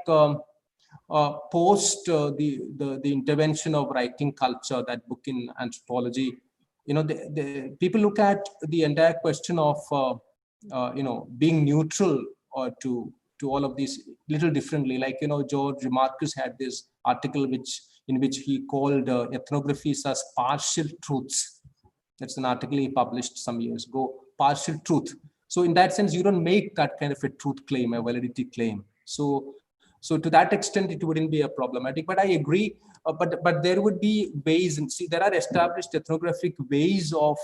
Speaker 2: post the intervention of writing culture, that book in Anthropology, the people look at the entire question of being neutral or to all of these little differently. Like, George Marcus had this article in which he called ethnographies as partial truths. That's an article he published some years ago. Partial truth. So in that sense, you don't make that kind of a truth claim, a validity claim. So to that extent, it wouldn't be a problematic. But I agree. But there would be ways, and see, there are established ethnographic ways of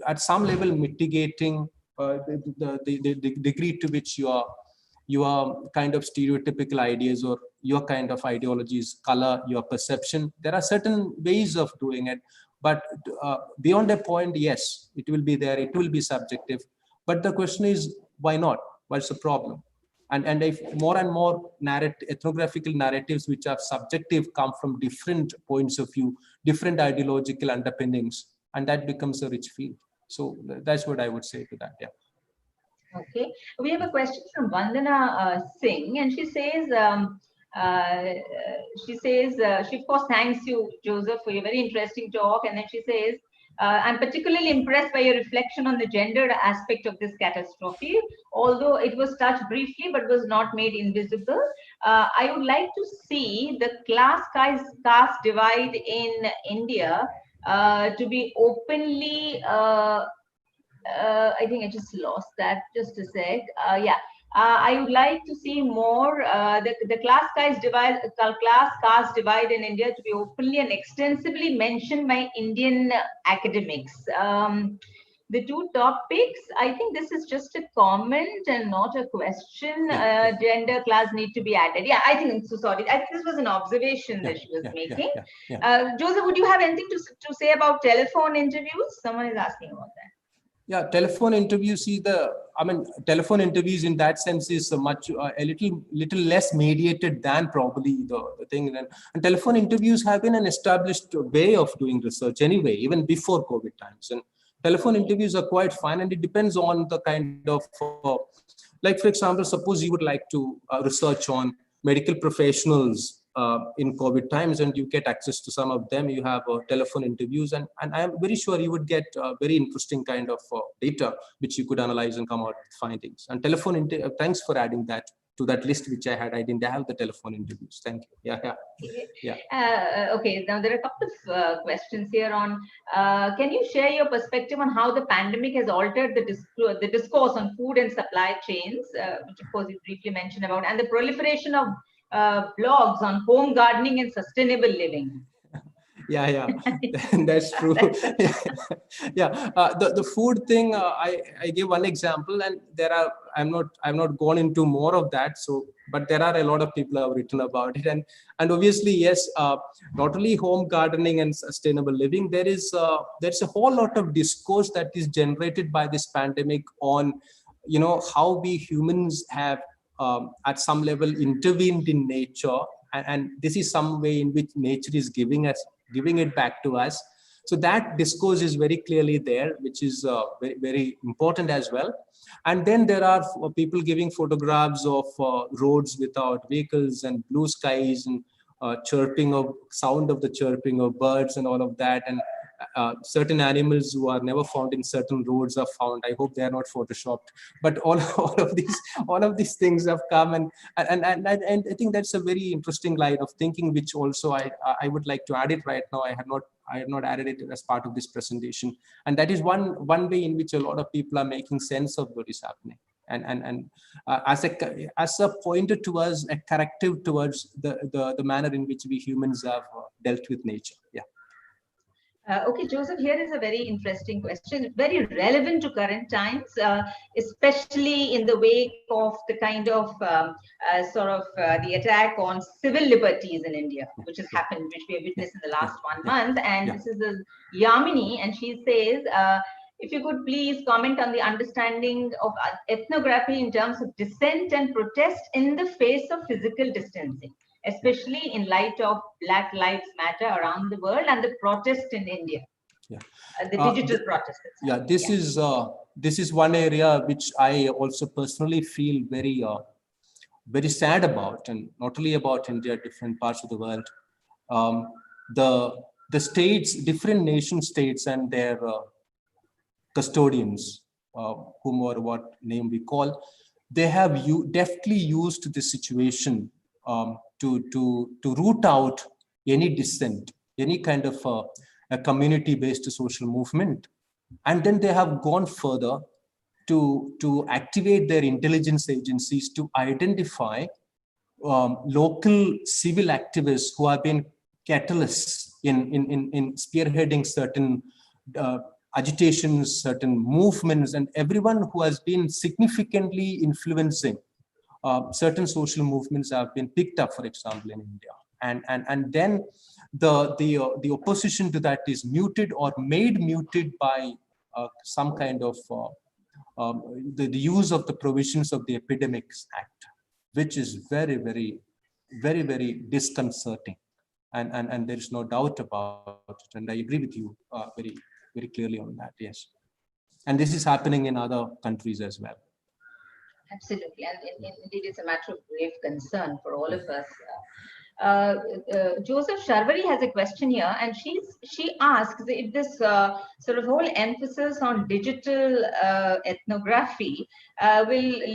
Speaker 2: at some level mitigating the degree to which your kind of stereotypical ideas or your kind of ideologies color your perception. There are certain ways of doing it. But beyond a point, yes, it will be there, it will be subjective. But the question is, why not? What's the problem? And if more and more ethnographical narratives which are subjective come from different points of view, different ideological underpinnings, and that becomes a rich field. So that's what I would say to that. Yeah.
Speaker 1: Okay, we have a question from Vandana Singh, and she says, she of course thanks you, Joseph, for your very interesting talk, and then she says, I'm particularly impressed by your reflection on the gendered aspect of this catastrophe, although it was touched briefly but was not made invisible. I would like to see the caste divide in India to be openly I think I just lost that. Just a sec. Yeah. I would like to see more the class caste divide in India to be openly and extensively mentioned by Indian academics. The two topics, I think this is just a comment and not a question. Gender, class need to be added. Yeah, I think so. Sorry, I think this was an observation that she was making. Joseph, would you have anything to say about telephone interviews? Someone is asking about that.
Speaker 2: Yeah, telephone interviews. Telephone interviews in that sense is a little less mediated than probably the thing. And telephone interviews have been an established way of doing research anyway, even before COVID times. And telephone interviews are quite fine, and it depends on the kind of, like for example, suppose you would like to research on medical professionals in COVID times, and you get access to some of them, you have telephone interviews, and I am very sure you would get very interesting kind of data which you could analyze and come out with findings. And thanks for adding that to that list which I had. I didn't have the telephone interviews. Thank you.
Speaker 1: Okay, now there are a couple of questions here on, can you share your perspective on how the pandemic has altered the discourse on food and supply chains, which of course you briefly mentioned about, and the proliferation of blogs on home gardening and sustainable living?
Speaker 2: Yeah, that's true. The food thing, I give one example, and I'm not going into more of that. So, but there are a lot of people who have written about it, and obviously, yes, not only home gardening and sustainable living, there's a whole lot of discourse that is generated by this pandemic on, how we humans have at some level intervened in nature, and this is some way in which nature is giving it back to us. So that discourse is very clearly there, which is very, very important as well. And then there are people giving photographs of roads without vehicles and blue skies and sound of the chirping of birds and all of that. And certain animals who are never found in certain roads are found. I hope they are not photoshopped. But all of these things have come, and I think that's a very interesting line of thinking, which also I would like to add it right now. I have not added it as part of this presentation, and that is one way in which a lot of people are making sense of what is happening, and as a pointer towards a corrective towards the manner in which we humans have dealt with nature. Yeah.
Speaker 1: Okay, Joseph, here is a very interesting question, very relevant to current times, especially in the wake of the kind of the attack on civil liberties in India, which has happened, which we have witnessed in the last 1 month. And this is Yamini, and she says, if you could please comment on the understanding of ethnography in terms of dissent and protest in the face of physical distancing, especially in light of Black Lives Matter around the world and the protest in India, the digital protest.
Speaker 2: This is one area which I also personally feel very, very sad about, and not only about India, different parts of the world. The states, different nation states, and their custodians, whom or what name we call, they have deftly used this situation to root out any dissent, any kind of a community-based social movement. And then they have gone further to activate their intelligence agencies to identify local civil activists who have been catalysts in spearheading certain agitations, certain movements, and everyone who has been significantly influencing certain social movements have been picked up, for example, in India. And then the opposition to that is muted or made muted by some kind of the use of the provisions of the Epidemics Act, which is very, very disconcerting. And there is no doubt about it. And I agree with you very clearly on that. Yes. And this is happening in other countries as well.
Speaker 1: Absolutely. And indeed, it's a matter of grave concern for all of us. Joseph Sharvari has a question here, and she asks if this sort of whole emphasis on digital ethnography will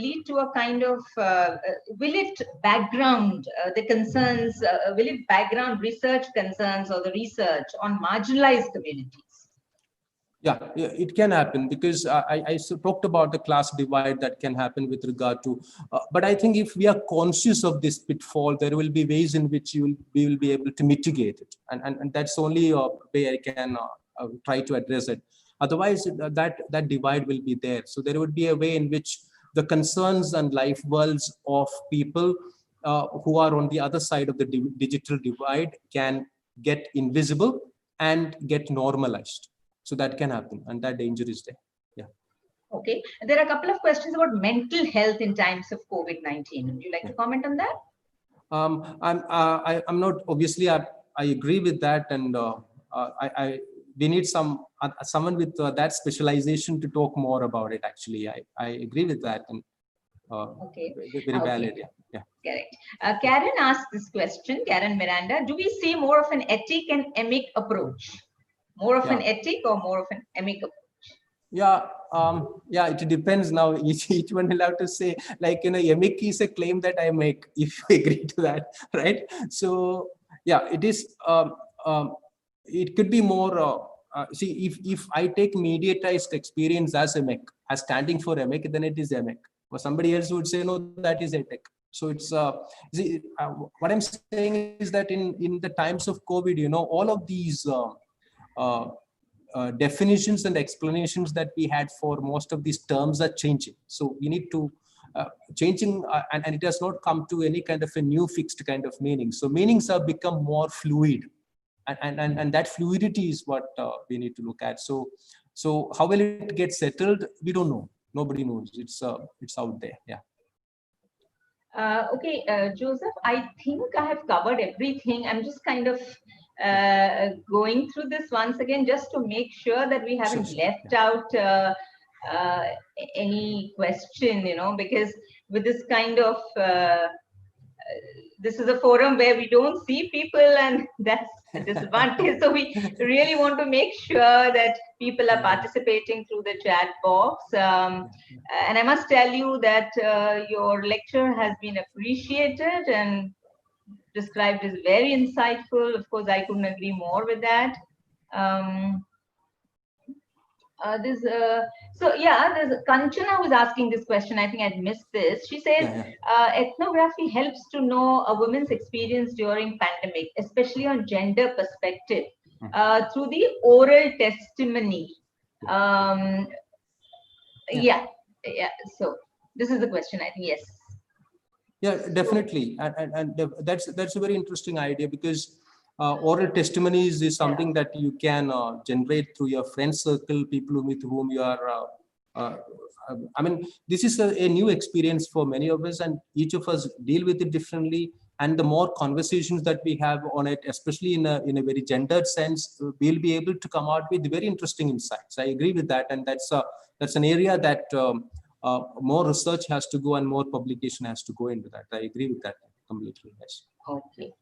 Speaker 1: lead to a kind of, will it background the concerns, will it background research concerns or the research on marginalized communities?
Speaker 2: Yeah, it can happen, because I talked about the class divide that can happen with regard to, but I think if we are conscious of this pitfall, there will be ways in which we will be able to mitigate it. And that's the only way I can try to address it. Otherwise, that divide will be there. So there would be a way in which the concerns and life worlds of people who are on the other side of the digital divide can get invisible and get normalized. So that can happen, and that danger is there. Yeah.
Speaker 1: Okay. There are a couple of questions about mental health in times of COVID-19. Would you like to comment on that?
Speaker 2: I'm not, obviously I agree with that, and we need someone with that specialization to talk more about it. Actually, I agree with that, and
Speaker 1: okay,
Speaker 2: very valid. Yeah.
Speaker 1: Correct. Karen asked this question. Karen Miranda: do we see more of an ethic and emic approach? More of an ethic or more of an emic approach?
Speaker 2: Yeah, it depends now. Each one will have to say, like, emic is a claim that I make, if you agree to that, right? So yeah, it is. It could be more. See, if I take mediatized experience as emic, as standing for emic, then it is emic. Or somebody else would say, no, that is ethic. So it's see, what I'm saying is that in the times of COVID, all of these definitions and explanations that we had for most of these terms are changing. So we need to changing, and it has not come to any kind of a new fixed kind of meaning. So meanings have become more fluid, and that fluidity is what we need to look at. So how will it get settled? We don't know. Nobody knows. It's out there. Yeah.
Speaker 1: Okay, Joseph, I think I have covered everything. I'm just kind of going through this once again, just to make sure that we haven't left out any question, because with this kind of, this is a forum where we don't see people, and that's a disadvantage. So we really want to make sure that people are participating through the chat box. And I must tell you that your lecture has been appreciated and described as very insightful. Of course, I couldn't agree more with that. There's Kanchana was asking this question. I think I'd missed this. She says, ethnography helps to know a woman's experience during pandemic, especially on gender perspective, through the oral testimony. So this is the question, I think. Yes.
Speaker 2: Yeah, definitely, and that's a very interesting idea, because oral testimonies is something that you can generate through your friend circle, people with whom you are. I mean, this is a new experience for many of us, and each of us deal with it differently. And the more conversations that we have on it, especially in a very gendered sense, we'll be able to come out with very interesting insights. I agree with that, and that's an area that more research has to go and more publication has to go into that. I agree with that completely. Yes.
Speaker 1: Okay.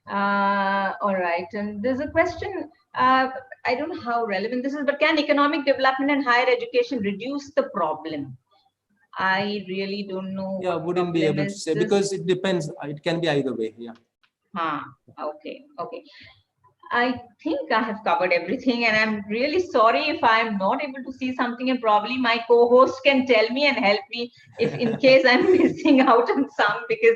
Speaker 1: All right. And there's a question. I don't know how relevant this is, but can economic development and higher education reduce the problem? I really don't know.
Speaker 2: Yeah, wouldn't be able to say, because it depends. It can be either way. Yeah.
Speaker 1: Okay. I think I have covered everything, and I'm really sorry if I'm not able to see something, and probably my co-host can tell me and help me if in case I'm missing out on some, because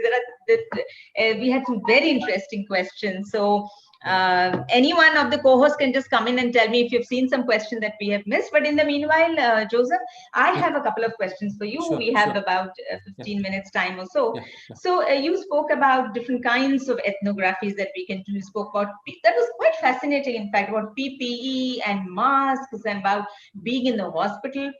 Speaker 1: we had some very interesting questions. So Any one of the co-hosts can just come in and tell me if you've seen some question that we have missed. But in the meanwhile, Joseph, I have a couple of questions for you.
Speaker 2: Sure,
Speaker 1: we have
Speaker 2: sure.
Speaker 1: about 15 minutes time or so.
Speaker 2: Yeah, yeah.
Speaker 1: So you spoke about different kinds of ethnographies that we can do. You spoke about, that was quite fascinating, in fact, about PPE and masks and about being in the hospital.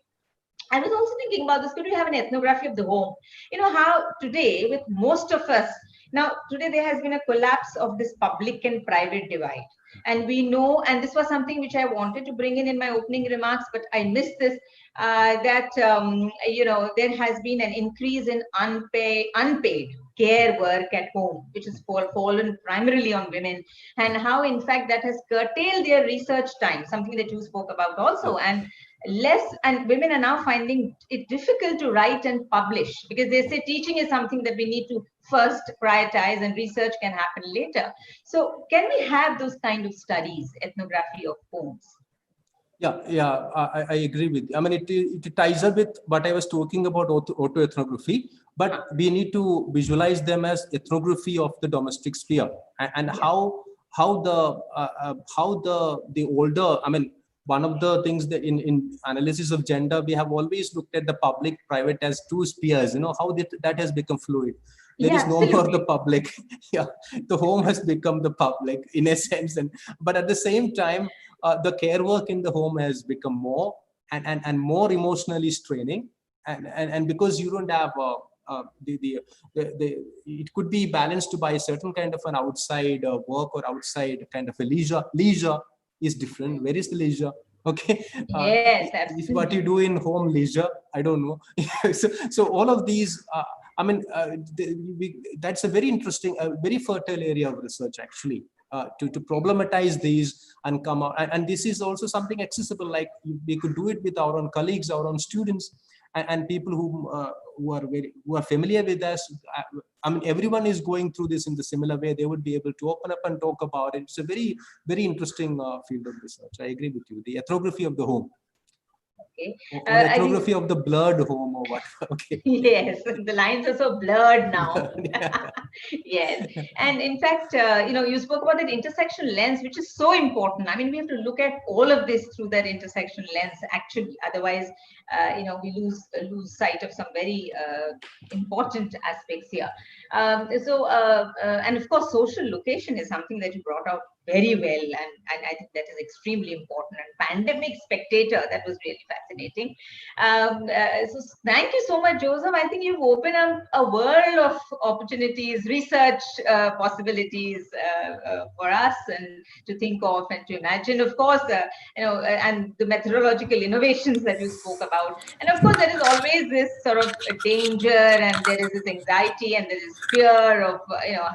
Speaker 1: I was also thinking about this. Could we have an ethnography of the home? You know how today, with most of us, now today there has been a collapse of this public and private divide. And we know, and this was something which I wanted to bring in my opening remarks, but I missed this, that, you know, there has been an increase in unpaid care work at home, which has fallen primarily on women, and how, in fact, that has curtailed their research time, something that you spoke about also. And women are now finding it difficult to write and publish because they say teaching is something that we need to first prioritize and research can happen later. So can we have those kind of studies, ethnography of homes?
Speaker 2: Yeah, I agree with you. I mean, it ties up with what I was talking about autoethnography, but we need to visualize them as ethnography of the domestic sphere, and how the older, I mean, one of the things that in analysis of gender, we have always looked at the public private as two spheres, you know, how that has become fluid. There is no more the public. Yeah, the home has become the public in a sense. But at the same time, the care work in the home has become more and more emotionally straining. And because you don't have it could be balanced by a certain kind of an outside work or outside kind of a leisure is different. Where is the leisure? Okay.
Speaker 1: Yes, absolutely.
Speaker 2: What you do in home leisure, I don't know. so all of these, I mean, that's a very interesting, very fertile area of research actually, to problematize these and come out. And this is also something accessible, like we could do it with our own colleagues, our own students, and people who are familiar with us. I mean, everyone is going through this in the similar way. They would be able to open up and talk about it. It's a very, very interesting field of research. I agree with you. The ethnography of the home.
Speaker 1: Okay.
Speaker 2: Or ethnography of the blurred home or what? Okay.
Speaker 1: Yes, the lines are so blurred now. Yes, and in fact, you know, you spoke about that intersection lens, which is so important. I mean, we have to look at all of this through that intersection lens. Actually, otherwise, you know, we lose sight of some very important aspects here. And of course, social location is something that you brought out very well, and I think that is extremely important. And pandemic spectator, that was really fascinating. So thank you so much, Joseph. I think you've opened up a world of opportunities, research possibilities for us and to think of and to imagine. Of course, you know, and the methodological innovations that you spoke about. And of course, there is always this sort of danger, and there is this anxiety, and there is fear of you know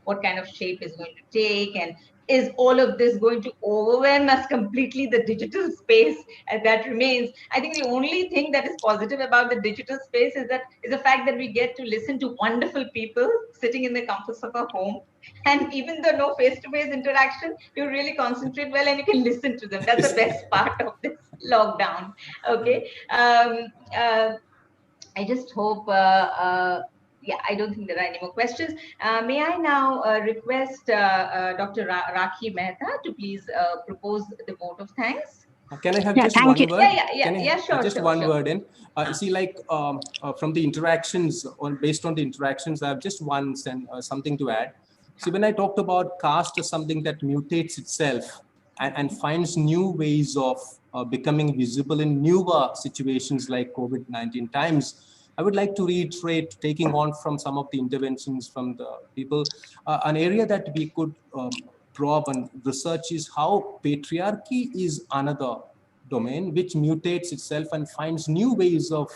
Speaker 1: what kind of shape is going to take, and is all of this going to overwhelm us completely, the digital space that remains? I think the only thing that is positive about the digital space is the fact that we get to listen to wonderful people sitting in the comforts of our home. And even though no face-to-face interaction, you really concentrate well and you can listen to them. That's the best part of this lockdown. Okay. I just hope yeah, I don't think there are any more questions. May I now request Dr. Rakhi Mehta to please propose the vote of thanks?
Speaker 2: Can I have just one word?
Speaker 1: Yeah, sure.
Speaker 2: Just one word in. See, like from the interactions, or based on the interactions, I have just something to add. See, when I talked about caste as something that mutates itself and finds new ways of becoming visible in newer situations like COVID-19 times, I would like to reiterate, taking on from some of the interventions from the people, an area that we could probe and research is how patriarchy is another domain which mutates itself and finds new ways of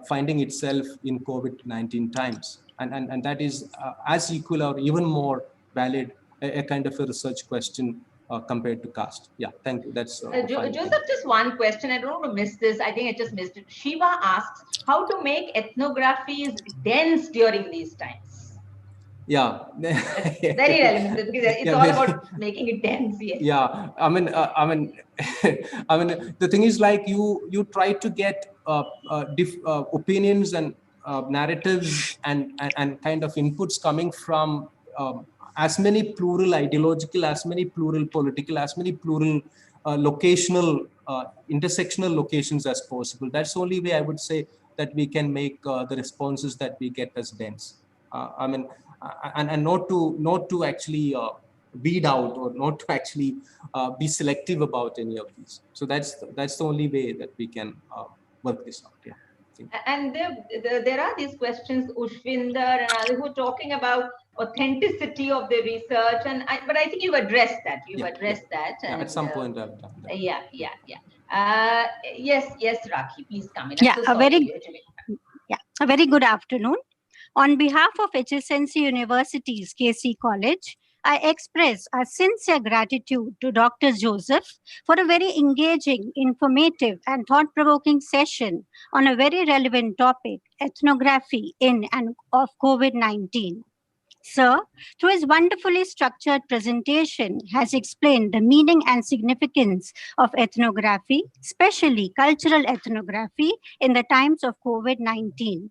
Speaker 2: finding itself in COVID-19 times. And that is as equal or even more valid, a kind of a research question compared to caste. Yeah, thank you. That's
Speaker 1: Joseph, just one question. I don't want to miss this. I think I just missed it. Shiva asks how to make ethnographies dense during these times.
Speaker 2: Yeah,
Speaker 1: very relevant because it's all about making it dense. Yes.
Speaker 2: Yeah, I mean, the thing is, like you try to get opinions and narratives and kind of inputs coming from as many plural ideological, as many plural political, as many plural locational, intersectional locations as possible. That's the only way I would say that we can make the responses that we get as dense. I mean, and not to actually weed out, or not to actually be selective about any of these. So that's the only way that we can work this out. Yeah.
Speaker 1: And there are these questions, Ushvinder and others, who are talking about authenticity of the research, but I think you've addressed that. You've addressed that. And,
Speaker 2: at some point I've done that.
Speaker 1: Yeah. Yes, Rakhi, please come in.
Speaker 6: Yeah, a very good afternoon. On behalf of HSNC University's KC College, I express our sincere gratitude to Dr. Joseph for a very engaging, informative, and thought-provoking session on a very relevant topic, ethnography in and of COVID-19. Sir, through his wonderfully structured presentation, has explained the meaning and significance of ethnography, especially cultural ethnography, in the times of COVID-19.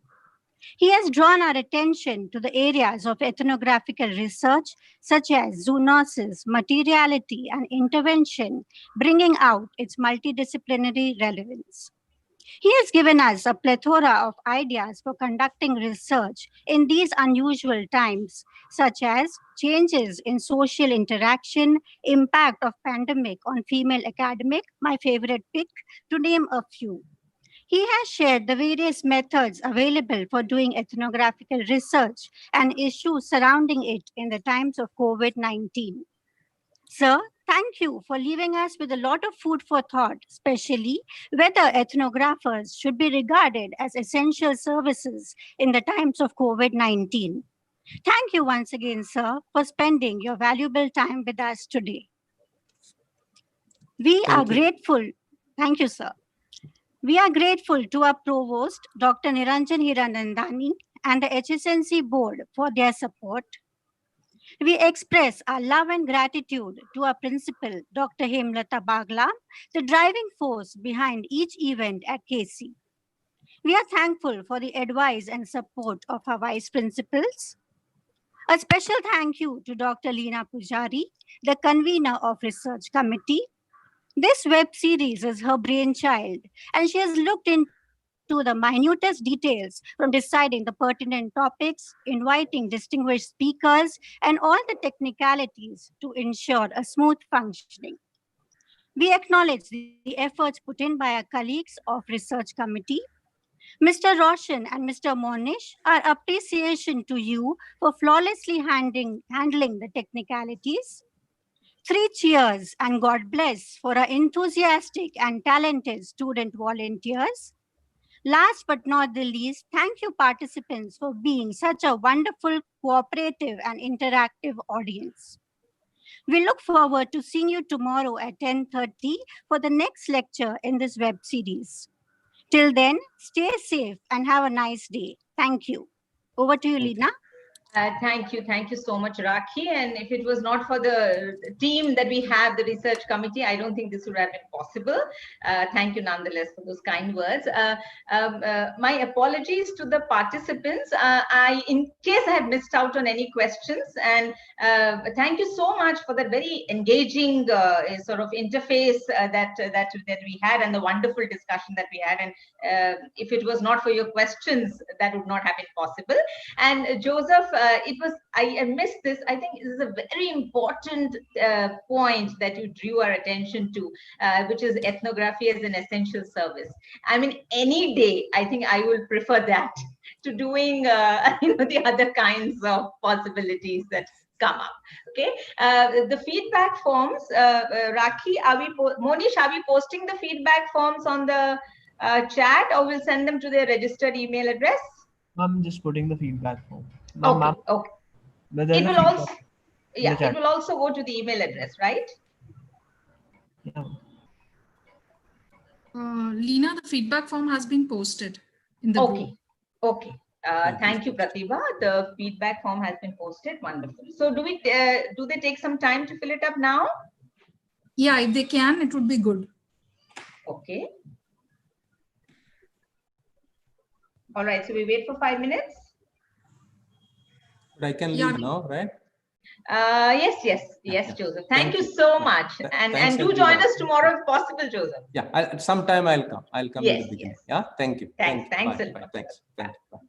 Speaker 6: He has drawn our attention to the areas of ethnographical research, such as zoonosis, materiality, and intervention, bringing out its multidisciplinary relevance. He has given us a plethora of ideas for conducting research in these unusual times, such as changes in social interaction, impact of pandemic on female academic, my favorite pick, to name a few. He has shared the various methods available for doing ethnographical research and issues surrounding it in the times of COVID-19. Sir, thank you for leaving us with a lot of food for thought, especially whether ethnographers should be regarded as essential services in the times of COVID-19. Thank you once again, sir, for spending your valuable time with us today. We are grateful. Thank you, sir. We are grateful to our provost, Dr. Niranjan Hiranandani, and the HSNC board for their support. We express our love and gratitude to our principal, Dr. Hemlata Bagla, the driving force behind each event at KC. We are thankful for the advice and support of our vice principals. A special thank you to Dr. Leena Pujari, the convener of Research Committee. This web series is her brainchild, and she has looked into the minutest details from deciding the pertinent topics, inviting distinguished speakers, and all the technicalities to ensure a smooth functioning. We acknowledge the efforts put in by our colleagues of Research Committee. Mr. Roshan and Mr. Monish, our appreciation to you for flawlessly handling the technicalities. 3 cheers and God bless for our enthusiastic and talented student volunteers. Last but not the least, thank you participants for being such a wonderful, cooperative and interactive audience. We look forward to seeing you tomorrow at 10:30 for the next lecture in this web series. Till then, stay safe and have a nice day. Thank you. Over to you, Leena.
Speaker 1: Thank you so much, Rakhi. And if it was not for the team that we have, the research committee, I don't think this would have been possible. Thank you nonetheless for those kind words. My apologies to the participants. In case I have missed out on any questions, and thank you so much for that very engaging sort of interface that we had, and the wonderful discussion that we had. And if it was not for your questions, that would not have been possible. And Joseph, I missed this. I think this is a very important point that you drew our attention to, which is ethnography as an essential service. I mean, any day, I think I will prefer that to doing the other kinds of possibilities that come up. Okay, the feedback forms, Rakhi, Monish, are we posting the feedback forms on the chat, or we'll send them to their registered email address?
Speaker 3: I'm just putting the feedback form.
Speaker 1: Okay. It will also, it will also go to the email address, right?
Speaker 3: Yeah.
Speaker 7: Leena, the feedback form has been posted in the group.
Speaker 1: Okay. Thank you, Pratibha. The feedback form has been posted. Wonderful. So do they take some time to fill it up now?
Speaker 7: Yeah, if they can, it would be good.
Speaker 1: Okay. All right. So we wait for 5 minutes.
Speaker 2: But I can leave now, right?
Speaker 1: Yes, Joseph. Thank you so much. And
Speaker 2: Thanks,
Speaker 1: do join
Speaker 2: everyone.
Speaker 1: us tomorrow if possible, Joseph.
Speaker 2: Yeah, sometime I'll come. I'll come in the beginning.
Speaker 1: Yes.
Speaker 2: Yeah, thank you.
Speaker 1: Thanks.
Speaker 2: Thank you.
Speaker 1: Thanks a
Speaker 2: Bye.
Speaker 1: lot.
Speaker 2: Thanks. Thank you. Bye.